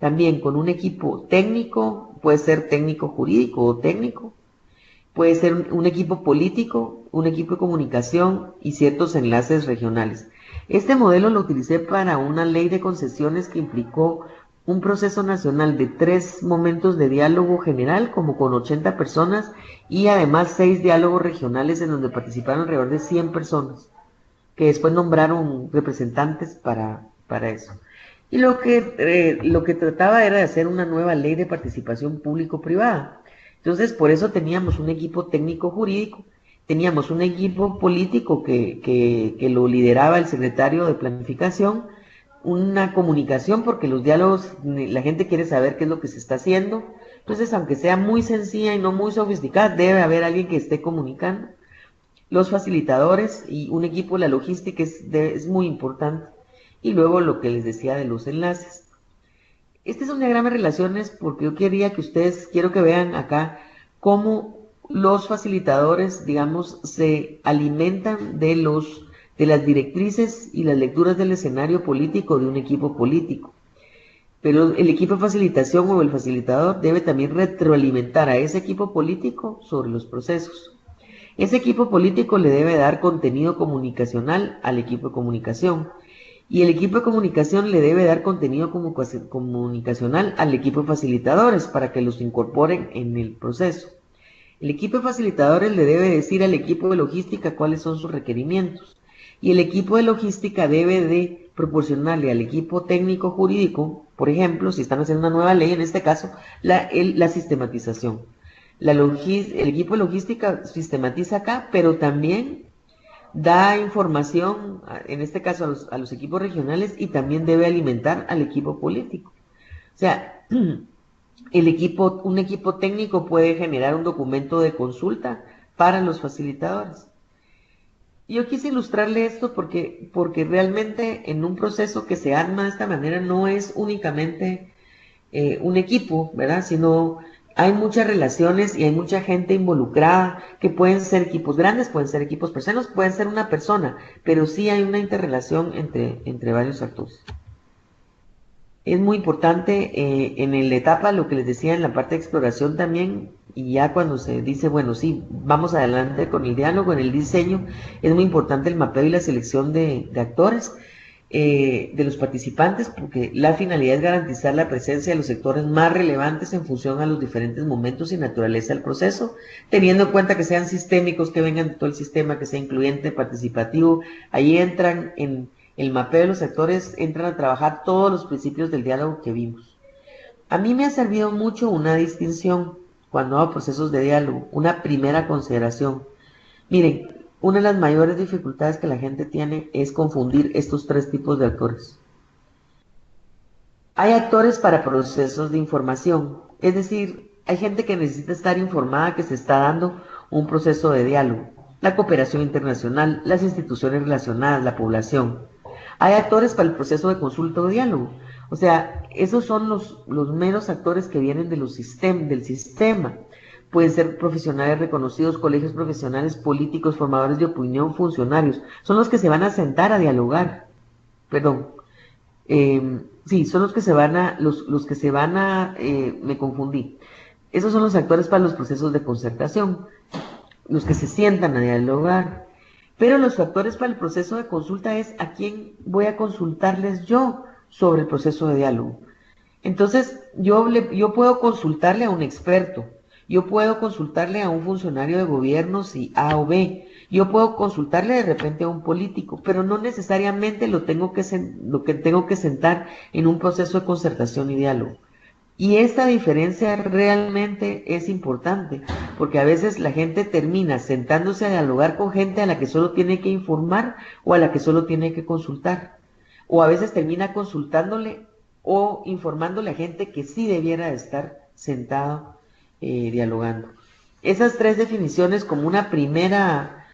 también con un equipo técnico, puede ser técnico jurídico o técnico, puede ser un equipo político, un equipo de comunicación y ciertos enlaces regionales. Este modelo lo utilicé para una ley de concesiones que implicó un proceso nacional de 3 momentos de diálogo general, como con 80 personas, y además 6 diálogos regionales en donde participaron alrededor de 100 personas, que después nombraron representantes para eso. Y lo que trataba era de hacer una nueva ley de participación público-privada. Entonces, por eso teníamos un equipo técnico-jurídico, teníamos un equipo político que lo lideraba el secretario de Planificación, una comunicación, porque los diálogos, la gente quiere saber qué es lo que se está haciendo. Entonces, aunque sea muy sencilla y no muy sofisticada, debe haber alguien que esté comunicando. Los facilitadores y un equipo de la logística es muy importante. Y luego lo que les decía de los enlaces. Este es un diagrama de relaciones porque yo quería que ustedes, quiero que vean acá cómo los facilitadores, digamos, se alimentan de las directrices y las lecturas del escenario político de un equipo político. Pero el equipo de facilitación o el facilitador debe también retroalimentar a ese equipo político sobre los procesos. Ese equipo político le debe dar contenido comunicacional al equipo de comunicación. Y el equipo de comunicación le debe dar contenido comunicacional al equipo de facilitadores para que los incorporen en el proceso. El equipo de facilitadores le debe decir al equipo de logística cuáles son sus requerimientos. Y el equipo de logística debe de proporcionarle al equipo técnico jurídico, por ejemplo, si están haciendo una nueva ley, en este caso, la sistematización. El equipo de logística sistematiza acá, pero también da información, en este caso a los equipos regionales, y también debe alimentar al equipo político. O sea, un equipo técnico puede generar un documento de consulta para los facilitadores. Yo quise ilustrarle esto porque realmente en un proceso que se arma de esta manera no es únicamente un equipo, ¿verdad? Sino hay muchas relaciones y hay mucha gente involucrada, que pueden ser equipos grandes, pueden ser equipos personas, pueden ser una persona, pero sí hay una interrelación entre varios actores. Es muy importante en la etapa, lo que les decía en la parte de exploración también, y ya cuando se dice, bueno, sí, vamos adelante con el diálogo, en el diseño, es muy importante el mapeo y la selección de actores, de los participantes, porque la finalidad es garantizar la presencia de los sectores más relevantes en función a los diferentes momentos y naturaleza del proceso, teniendo en cuenta que sean sistémicos, que vengan de todo el sistema, que sea incluyente, participativo. Ahí entran en el mapeo de los actores, entran a trabajar todos los principios del diálogo que vimos. A mí me ha servido mucho una distinción cuando hago procesos de diálogo, una primera consideración. Miren, una de las mayores dificultades que la gente tiene es confundir estos 3 tipos de actores. Hay actores para procesos de información, es decir, hay gente que necesita estar informada que se está dando un proceso de diálogo, la cooperación internacional, las instituciones relacionadas, la población. Hay actores para el proceso de consulta o diálogo, o sea, esos son los meros actores que vienen del sistema. Pueden ser profesionales reconocidos, colegios profesionales, políticos, formadores de opinión, funcionarios. Son los que se van a sentar a dialogar. Perdón. Sí, son los que se van a, me confundí. Esos son los actores para los procesos de concertación, los que se sientan a dialogar. Pero los actores para el proceso de consulta es a quién voy a consultarles yo sobre el proceso de diálogo. Entonces, yo puedo consultarle a un experto. Yo puedo consultarle a un funcionario de gobierno si A o B. Yo puedo consultarle de repente a un político, pero no necesariamente lo que tengo que sentar en un proceso de concertación y diálogo. Y esta diferencia realmente es importante, porque a veces la gente termina sentándose a dialogar con gente a la que solo tiene que informar o a la que solo tiene que consultar. O a veces termina consultándole o informándole a gente que sí debiera de estar sentado dialogando. Esas 3 definiciones como una primera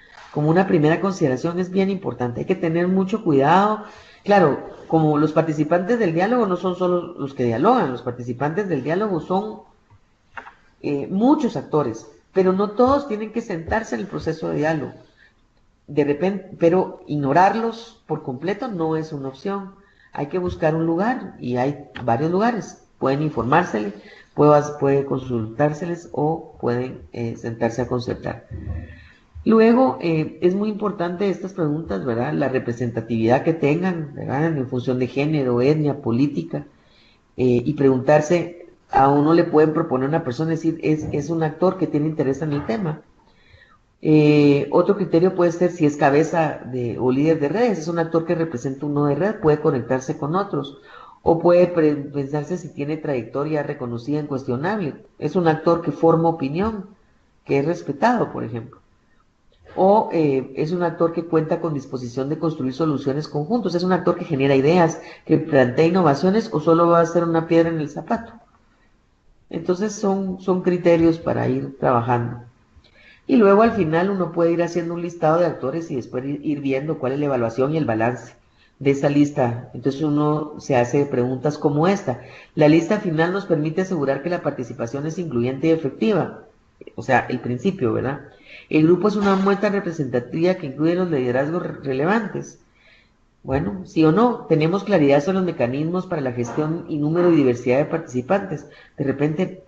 consideración es bien importante. Hay que tener mucho cuidado. Claro, como los participantes del diálogo no son solo los que dialogan, los participantes del diálogo son muchos actores, pero no todos tienen que sentarse en el proceso de diálogo. De repente, pero ignorarlos por completo no es una opción. Hay que buscar un lugar y hay varios lugares. pueden informársele, puede consultárseles o pueden sentarse a concertar. Luego, es muy importante estas preguntas, ¿verdad? La representatividad que tengan, ¿verdad? En función de género, etnia, política, y preguntarse, a uno le pueden proponer a una persona, decir, es un actor que tiene interés en el tema. Otro criterio puede ser si es cabeza o líder de redes, es un actor que representa uno de red, puede conectarse con otros, o puede pensarse si tiene trayectoria reconocida, incuestionable, es un actor que forma opinión, que es respetado, por ejemplo. O es un actor que cuenta con disposición de construir soluciones conjuntos, es un actor que genera ideas, que plantea innovaciones, o solo va a ser una piedra en el zapato. Entonces son criterios para ir trabajando. Y luego al final uno puede ir haciendo un listado de actores y después ir viendo cuál es la evaluación y el balance de esa lista. Entonces uno se hace preguntas como esta. La lista final nos permite asegurar que la participación es incluyente y efectiva. O sea, el principio, ¿verdad? El grupo es una muestra representativa que incluye los liderazgos relevantes. Bueno, sí o no, tenemos claridad sobre los mecanismos para la gestión y número y diversidad de participantes. De repente,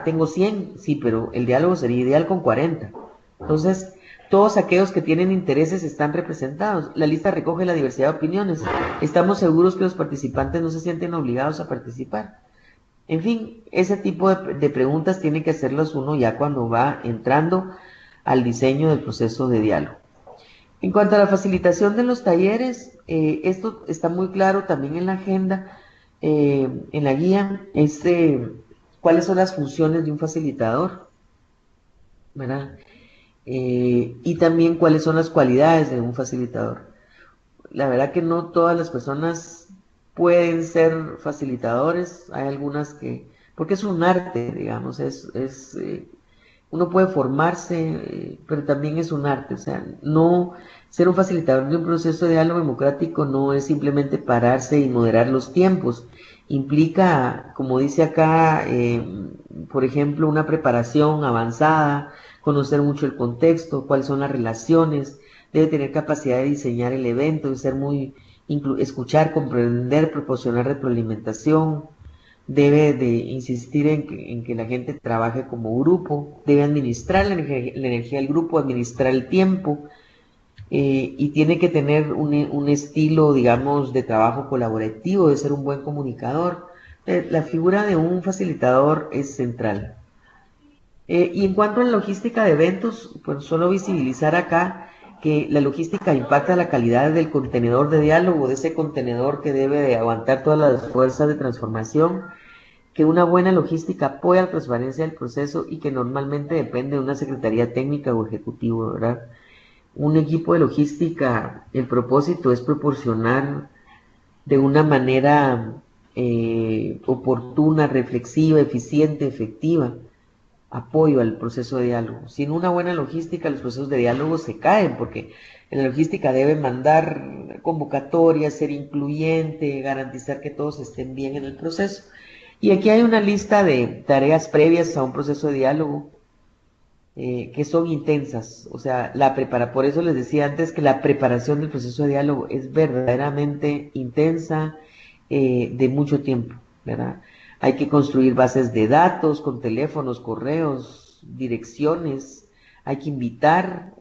tengo 100, sí, pero el diálogo sería ideal con 40. Entonces, todos aquellos que tienen intereses están representados. La lista recoge la diversidad de opiniones. Estamos seguros que los participantes no se sienten obligados a participar. En fin, ese tipo de preguntas tiene que hacerlas uno ya cuando va entrando al diseño del proceso de diálogo. En cuanto a la facilitación de los talleres, esto está muy claro también en la agenda, en la guía, cuáles son las funciones de un facilitador, ¿verdad? Y también cuáles son las cualidades de un facilitador. La verdad que no todas las personas pueden ser facilitadores, hay algunas porque es un arte, digamos, uno puede formarse, pero también es un arte, o sea, no ser un facilitador de un proceso de diálogo democrático no es simplemente pararse y moderar los tiempos, implica, como dice acá, por ejemplo, una preparación avanzada, conocer mucho el contexto, cuáles son las relaciones, debe tener capacidad de diseñar el evento, de ser escuchar, comprender, proporcionar retroalimentación, debe de insistir en que la gente trabaje como grupo, debe administrar la energía del grupo, administrar el tiempo, y tiene que tener un estilo, digamos, de trabajo colaborativo, de ser un buen comunicador. La figura de un facilitador es central. Y en cuanto a la logística de eventos, pues solo visibilizar acá que la logística impacta la calidad del contenedor de diálogo, de ese contenedor que debe de aguantar todas las fuerzas de transformación, que una buena logística apoya la transparencia del proceso y que normalmente depende de una secretaría técnica o ejecutivo, ¿verdad? Un equipo de logística, el propósito es proporcionar de una manera oportuna, reflexiva, eficiente, efectiva, apoyo al proceso de diálogo. Sin una buena logística, los procesos de diálogo se caen, porque en la logística debe mandar convocatorias, ser incluyente, garantizar que todos estén bien en el proceso. Y aquí hay una lista de tareas previas a un proceso de diálogo que son intensas. O sea, por eso les decía antes que la preparación del proceso de diálogo es verdaderamente intensa, de mucho tiempo, ¿verdad? Hay que construir bases de datos con teléfonos, correos, direcciones. Hay que invitar,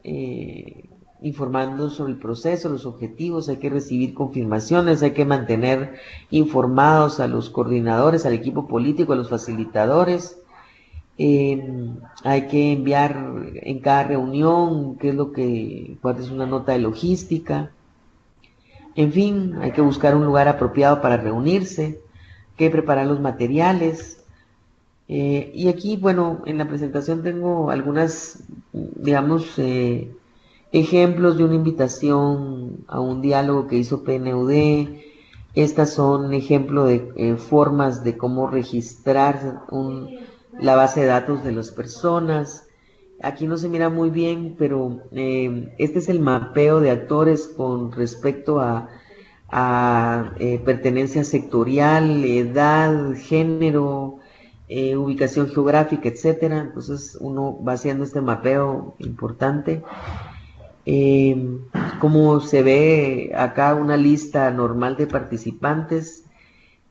informando sobre el proceso, los objetivos. Hay que recibir confirmaciones. Hay que mantener informados a los coordinadores, al equipo político, a los facilitadores. Hay que enviar en cada reunión cuál es una nota de logística. En fin, hay que buscar un lugar apropiado para reunirse, que preparar los materiales. Y aquí, bueno, en la presentación tengo algunas, digamos, ejemplos de una invitación a un diálogo que hizo PNUD. Estas son ejemplos de formas de cómo registrar la base de datos de las personas. Aquí no se mira muy bien, pero este es el mapeo de actores con respecto a pertenencia sectorial, edad, género, ubicación geográfica, etcétera. Entonces uno va haciendo este mapeo importante. Como se ve acá una lista normal de participantes,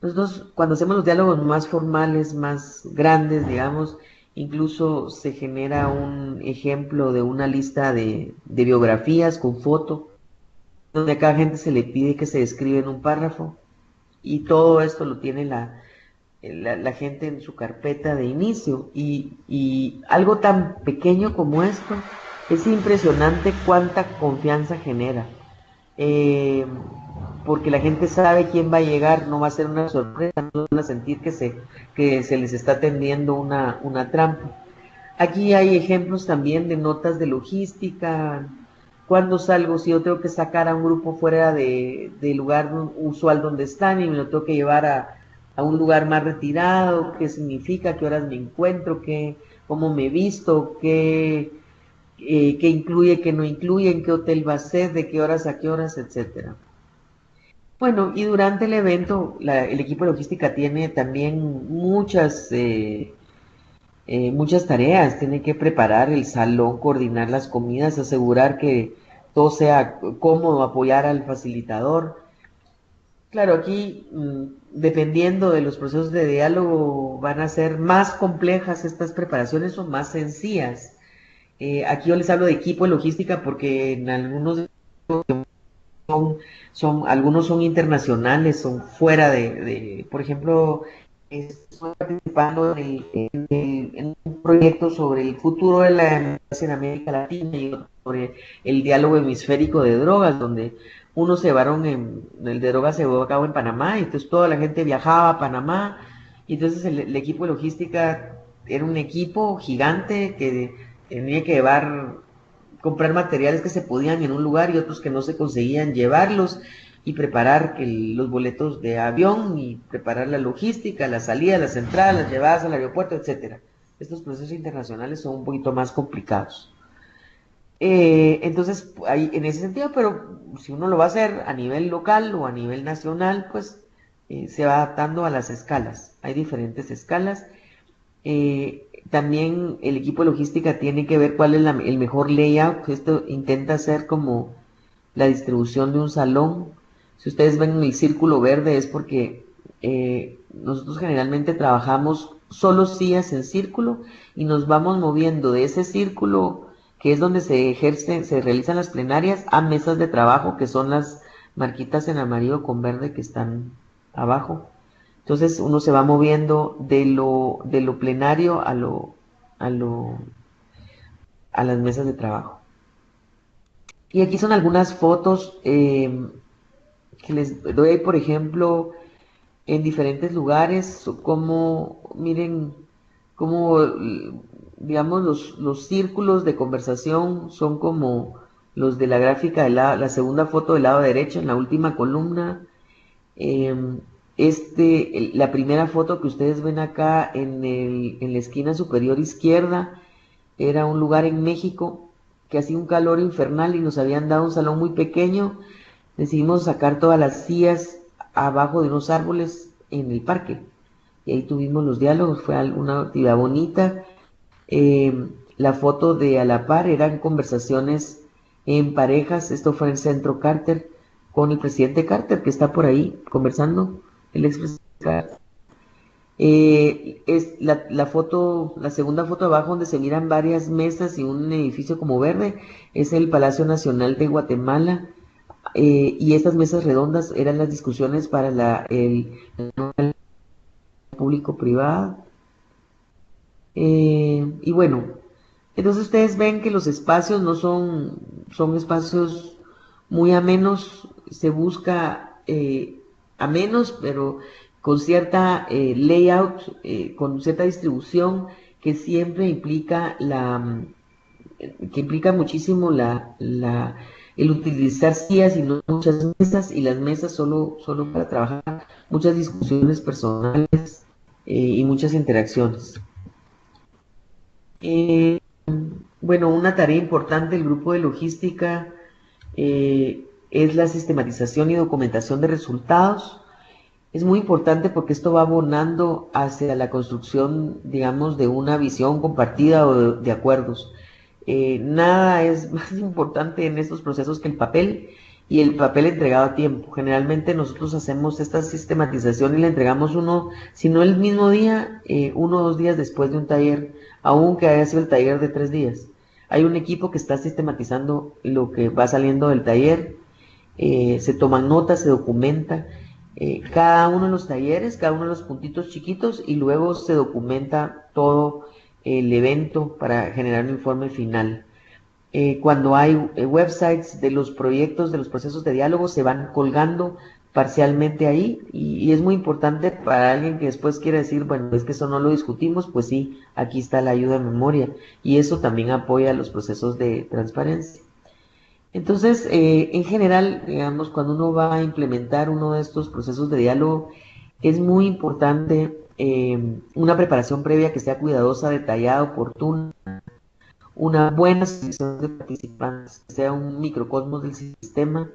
Nosotros cuando hacemos los diálogos más formales, más grandes, digamos, incluso se genera un ejemplo de una lista de biografías con foto, donde a cada gente se le pide que se describe en un párrafo, y todo esto lo tiene la gente en su carpeta de inicio, y algo tan pequeño como esto, es impresionante cuánta confianza genera. Eh, Porque la gente sabe quién va a llegar, no va a ser una sorpresa, no van a sentir que se les está tendiendo una trampa. Aquí hay ejemplos también de notas de logística. Cuando salgo, si yo tengo que sacar a un grupo fuera del lugar usual donde están y me lo tengo que llevar a un lugar más retirado, qué significa, qué horas me encuentro, cómo me visto, qué incluye, qué no incluye, en qué hotel va a ser, de qué horas a qué horas, etcétera. Bueno, y durante el evento, el equipo de logística tiene también muchas tareas. Tiene que preparar el salón, coordinar las comidas, asegurar que todo sea cómodo, apoyar al facilitador. Claro, aquí, dependiendo de los procesos de diálogo, van a ser más complejas estas preparaciones o más sencillas. Aquí yo les hablo de equipo de logística porque en algunos algunos son internacionales, son fuera por ejemplo, estoy participando en un proyecto sobre el futuro de la democracia en América Latina y otro sobre el diálogo hemisférico de drogas, donde unos se llevaron, el de drogas se llevó a cabo en Panamá, y entonces toda la gente viajaba a Panamá, y entonces el equipo de logística era un equipo gigante que tenía que comprar materiales que se podían en un lugar y otros que no se conseguían, llevarlos y preparar los boletos de avión y preparar la logística, la salida, las entradas, las llevadas al aeropuerto, etcétera. Estos procesos internacionales son un poquito más complicados. Entonces, en ese sentido, pero si uno lo va a hacer a nivel local o a nivel nacional, pues se va adaptando a las escalas. Hay diferentes escalas. También el equipo de logística tiene que ver cuál es el mejor layout. Esto intenta hacer como la distribución de un salón. Si ustedes ven el círculo verde es porque nosotros generalmente trabajamos solo sillas en círculo y nos vamos moviendo de ese círculo que es donde se realizan las plenarias a mesas de trabajo, que son las marquitas en amarillo con verde que están abajo. Entonces uno se va moviendo de lo plenario a lo, a las mesas de trabajo. Y aquí son algunas fotos que les doy, por ejemplo, en diferentes lugares, como, miren, como, digamos, los círculos de conversación son como los de la gráfica la segunda foto del lado derecho, en la última columna. La primera foto que ustedes ven acá en la esquina superior izquierda era un lugar en México que hacía un calor infernal y nos habían dado un salón muy pequeño. Decidimos sacar todas las sillas abajo de unos árboles en el parque y ahí tuvimos los diálogos, fue una actividad bonita. La foto de a la par eran conversaciones en parejas. Esto fue en el Centro Carter con el presidente Carter, que está por ahí conversando, el expresidente Carter. Es la foto, la segunda foto abajo donde se miran varias mesas y un edificio como verde, es el Palacio Nacional de Guatemala. Y estas mesas redondas eran las discusiones para el público-privado. Y bueno, entonces ustedes ven que los espacios no son espacios muy amenos, se busca amenos, pero con cierta layout, con cierta distribución que siempre implica que implica muchísimo el utilizar sillas y no muchas mesas, y las mesas solo para trabajar, muchas discusiones personales y muchas interacciones. Bueno, una tarea importante del grupo de logística es la sistematización y documentación de resultados. Es muy importante porque esto va abonando hacia la construcción, digamos, de una visión compartida o de acuerdos. Nada es más importante en estos procesos que el papel, y el papel entregado a tiempo. Generalmente nosotros hacemos esta sistematización y le entregamos uno, si no el mismo día, 1 o 2 días después de un taller, aunque haya sido el taller de 3 días. Hay un equipo que está sistematizando lo que va saliendo del taller, se toman notas, se documenta cada uno de los talleres, cada uno de los puntitos chiquitos, y luego se documenta todo el evento para generar un informe final. Cuando hay websites de los proyectos, de los procesos de diálogo, se van colgando parcialmente ahí, y es muy importante para alguien que después quiera decir, bueno, es que eso no lo discutimos, pues sí, aquí está la ayuda de memoria, y eso también apoya los procesos de transparencia. Entonces, en general, digamos, cuando uno va a implementar uno de estos procesos de diálogo, es muy importante una preparación previa que sea cuidadosa, detallada, oportuna, una buena selección de participantes, que sea un microcosmos del sistema,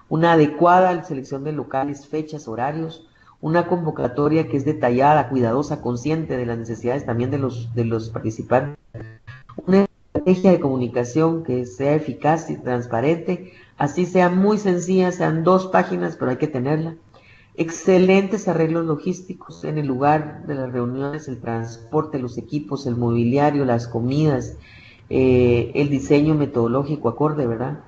una adecuada selección de locales, fechas, horarios, una convocatoria que es detallada, cuidadosa, consciente de las necesidades también de los participantes, una estrategia de comunicación que sea eficaz y transparente, así sea muy sencilla, sean 2 páginas, pero hay que tenerla. Excelentes arreglos logísticos en el lugar de las reuniones, el transporte, los equipos, el mobiliario, las comidas, el diseño metodológico acorde, ¿verdad?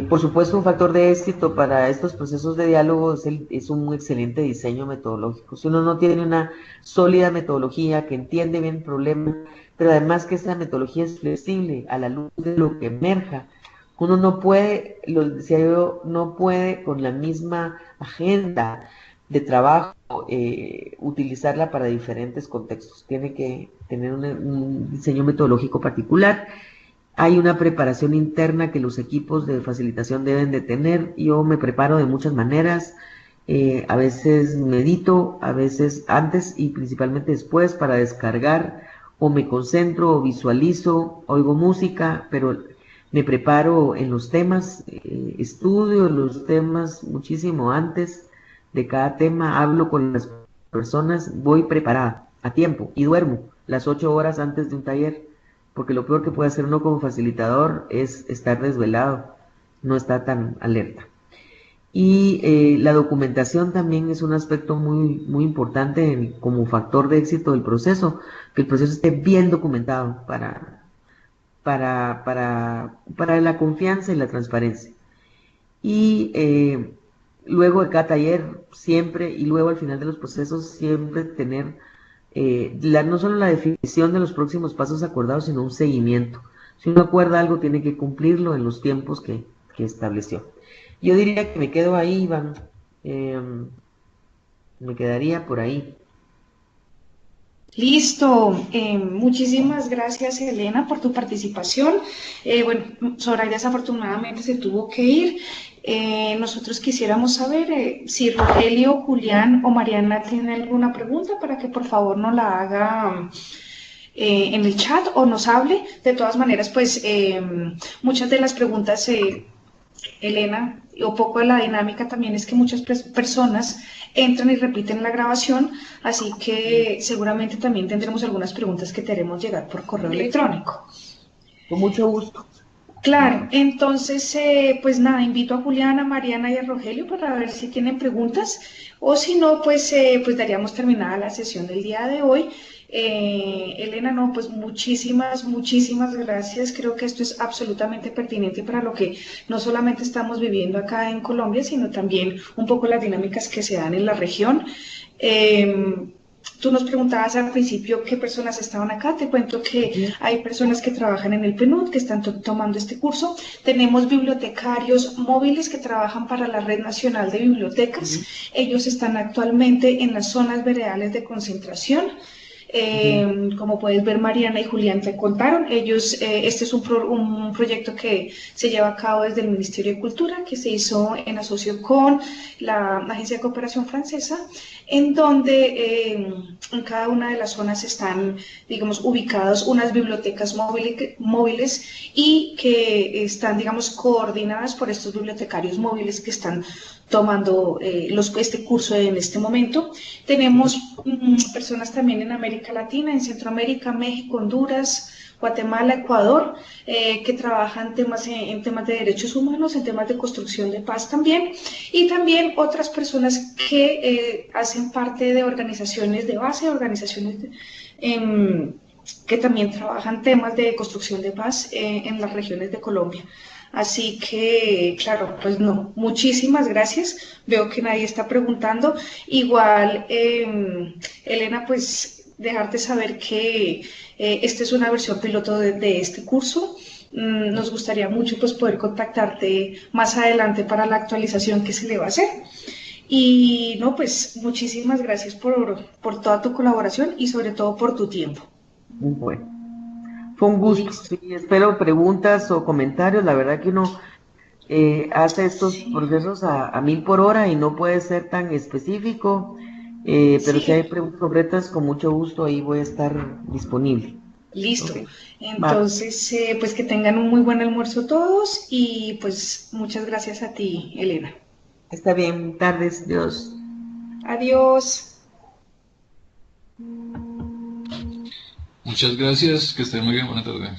Por supuesto, un factor de éxito para estos procesos de diálogo es un excelente diseño metodológico. Si uno no tiene una sólida metodología que entiende bien el problema, pero además que esa metodología es flexible a la luz de lo que emerja, uno no puede, lo decía yo, no puede con la misma agenda de trabajo utilizarla para diferentes contextos. Tiene que tener un diseño metodológico particular. Hay una preparación interna que los equipos de facilitación deben de tener. Yo me preparo de muchas maneras, a veces medito, a veces antes y principalmente después para descargar, o me concentro o visualizo, oigo música, pero me preparo en los temas, estudio los temas muchísimo antes de cada tema, hablo con las personas, voy preparada a tiempo y duermo las 8 horas antes de un taller, porque lo peor que puede hacer uno como facilitador es estar desvelado, no estar tan alerta. Y la documentación también es un aspecto muy, muy importante como factor de éxito del proceso, que el proceso esté bien documentado para la confianza y la transparencia. Y luego de cada taller, siempre, y luego al final de los procesos, siempre tener no solo la definición de los próximos pasos acordados, sino un seguimiento. Si uno acuerda algo, tiene que cumplirlo en los tiempos que estableció. Yo diría que me quedo ahí, Iván. Me quedaría por ahí. Listo, muchísimas gracias Elena por tu participación. Bueno, Soraya desafortunadamente se tuvo que ir. Nosotros quisiéramos saber si Rogelio, Julián o Mariana tienen alguna pregunta para que por favor nos la haga en el chat o nos hable. De todas maneras, pues muchas de las preguntas, Elena, o poco de la dinámica también es que muchas personas entran y repiten la grabación, así que seguramente también tendremos algunas preguntas que te haremos llegar por correo electrónico. Con mucho gusto. Claro, entonces, pues nada, invito a Juliana, Mariana y a Rogelio para ver si tienen preguntas, o si no, pues daríamos terminada la sesión del día de hoy. Elena, no, pues muchísimas gracias. Creo que esto es absolutamente pertinente para lo que no solamente estamos viviendo acá en Colombia, sino también un poco las dinámicas que se dan en la región. Tú nos preguntabas al principio qué personas estaban acá. Te cuento que hay personas que trabajan en el PNUD, que están tomando este curso. Tenemos bibliotecarios móviles que trabajan para la Red Nacional de Bibliotecas. Ellos están actualmente en las zonas veredales de concentración. Como puedes ver, Mariana y Julián te contaron, este es un proyecto que se lleva a cabo desde el Ministerio de Cultura, que se hizo en asocio con la Agencia de Cooperación Francesa, en donde en cada una de las zonas están, digamos, ubicadas unas bibliotecas móviles y que están, digamos, coordinadas por estos bibliotecarios móviles que están tomando este curso en este momento. Tenemos personas también en América Latina, en Centroamérica, México, Honduras, Guatemala, Ecuador, que trabajan en temas de derechos humanos, en temas de construcción de paz también, y también otras personas que hacen parte de organizaciones de base, que también trabajan temas de construcción de paz en las regiones de Colombia. Así que, claro, pues no, muchísimas gracias. Veo que nadie está preguntando. Igual, Elena, pues dejarte saber que esta es una versión piloto de este curso. Nos gustaría mucho pues poder contactarte más adelante para la actualización que se le va a hacer. Y no, pues muchísimas gracias por toda tu colaboración y sobre todo por tu tiempo. Bueno, fue un gusto. Listo. Sí, espero preguntas o comentarios. La verdad que uno hace estos Sí, procesos a 1000 por hora y no puede ser tan específico, pero si hay sí. preguntas concretas, con mucho gusto ahí voy a estar disponible. Listo. Ok, va. Entonces, pues que tengan un muy buen almuerzo todos y pues muchas gracias a ti, Elena. Está bien, tardes, Dios. Adiós. Muchas gracias, que estén muy bien, buena tarde.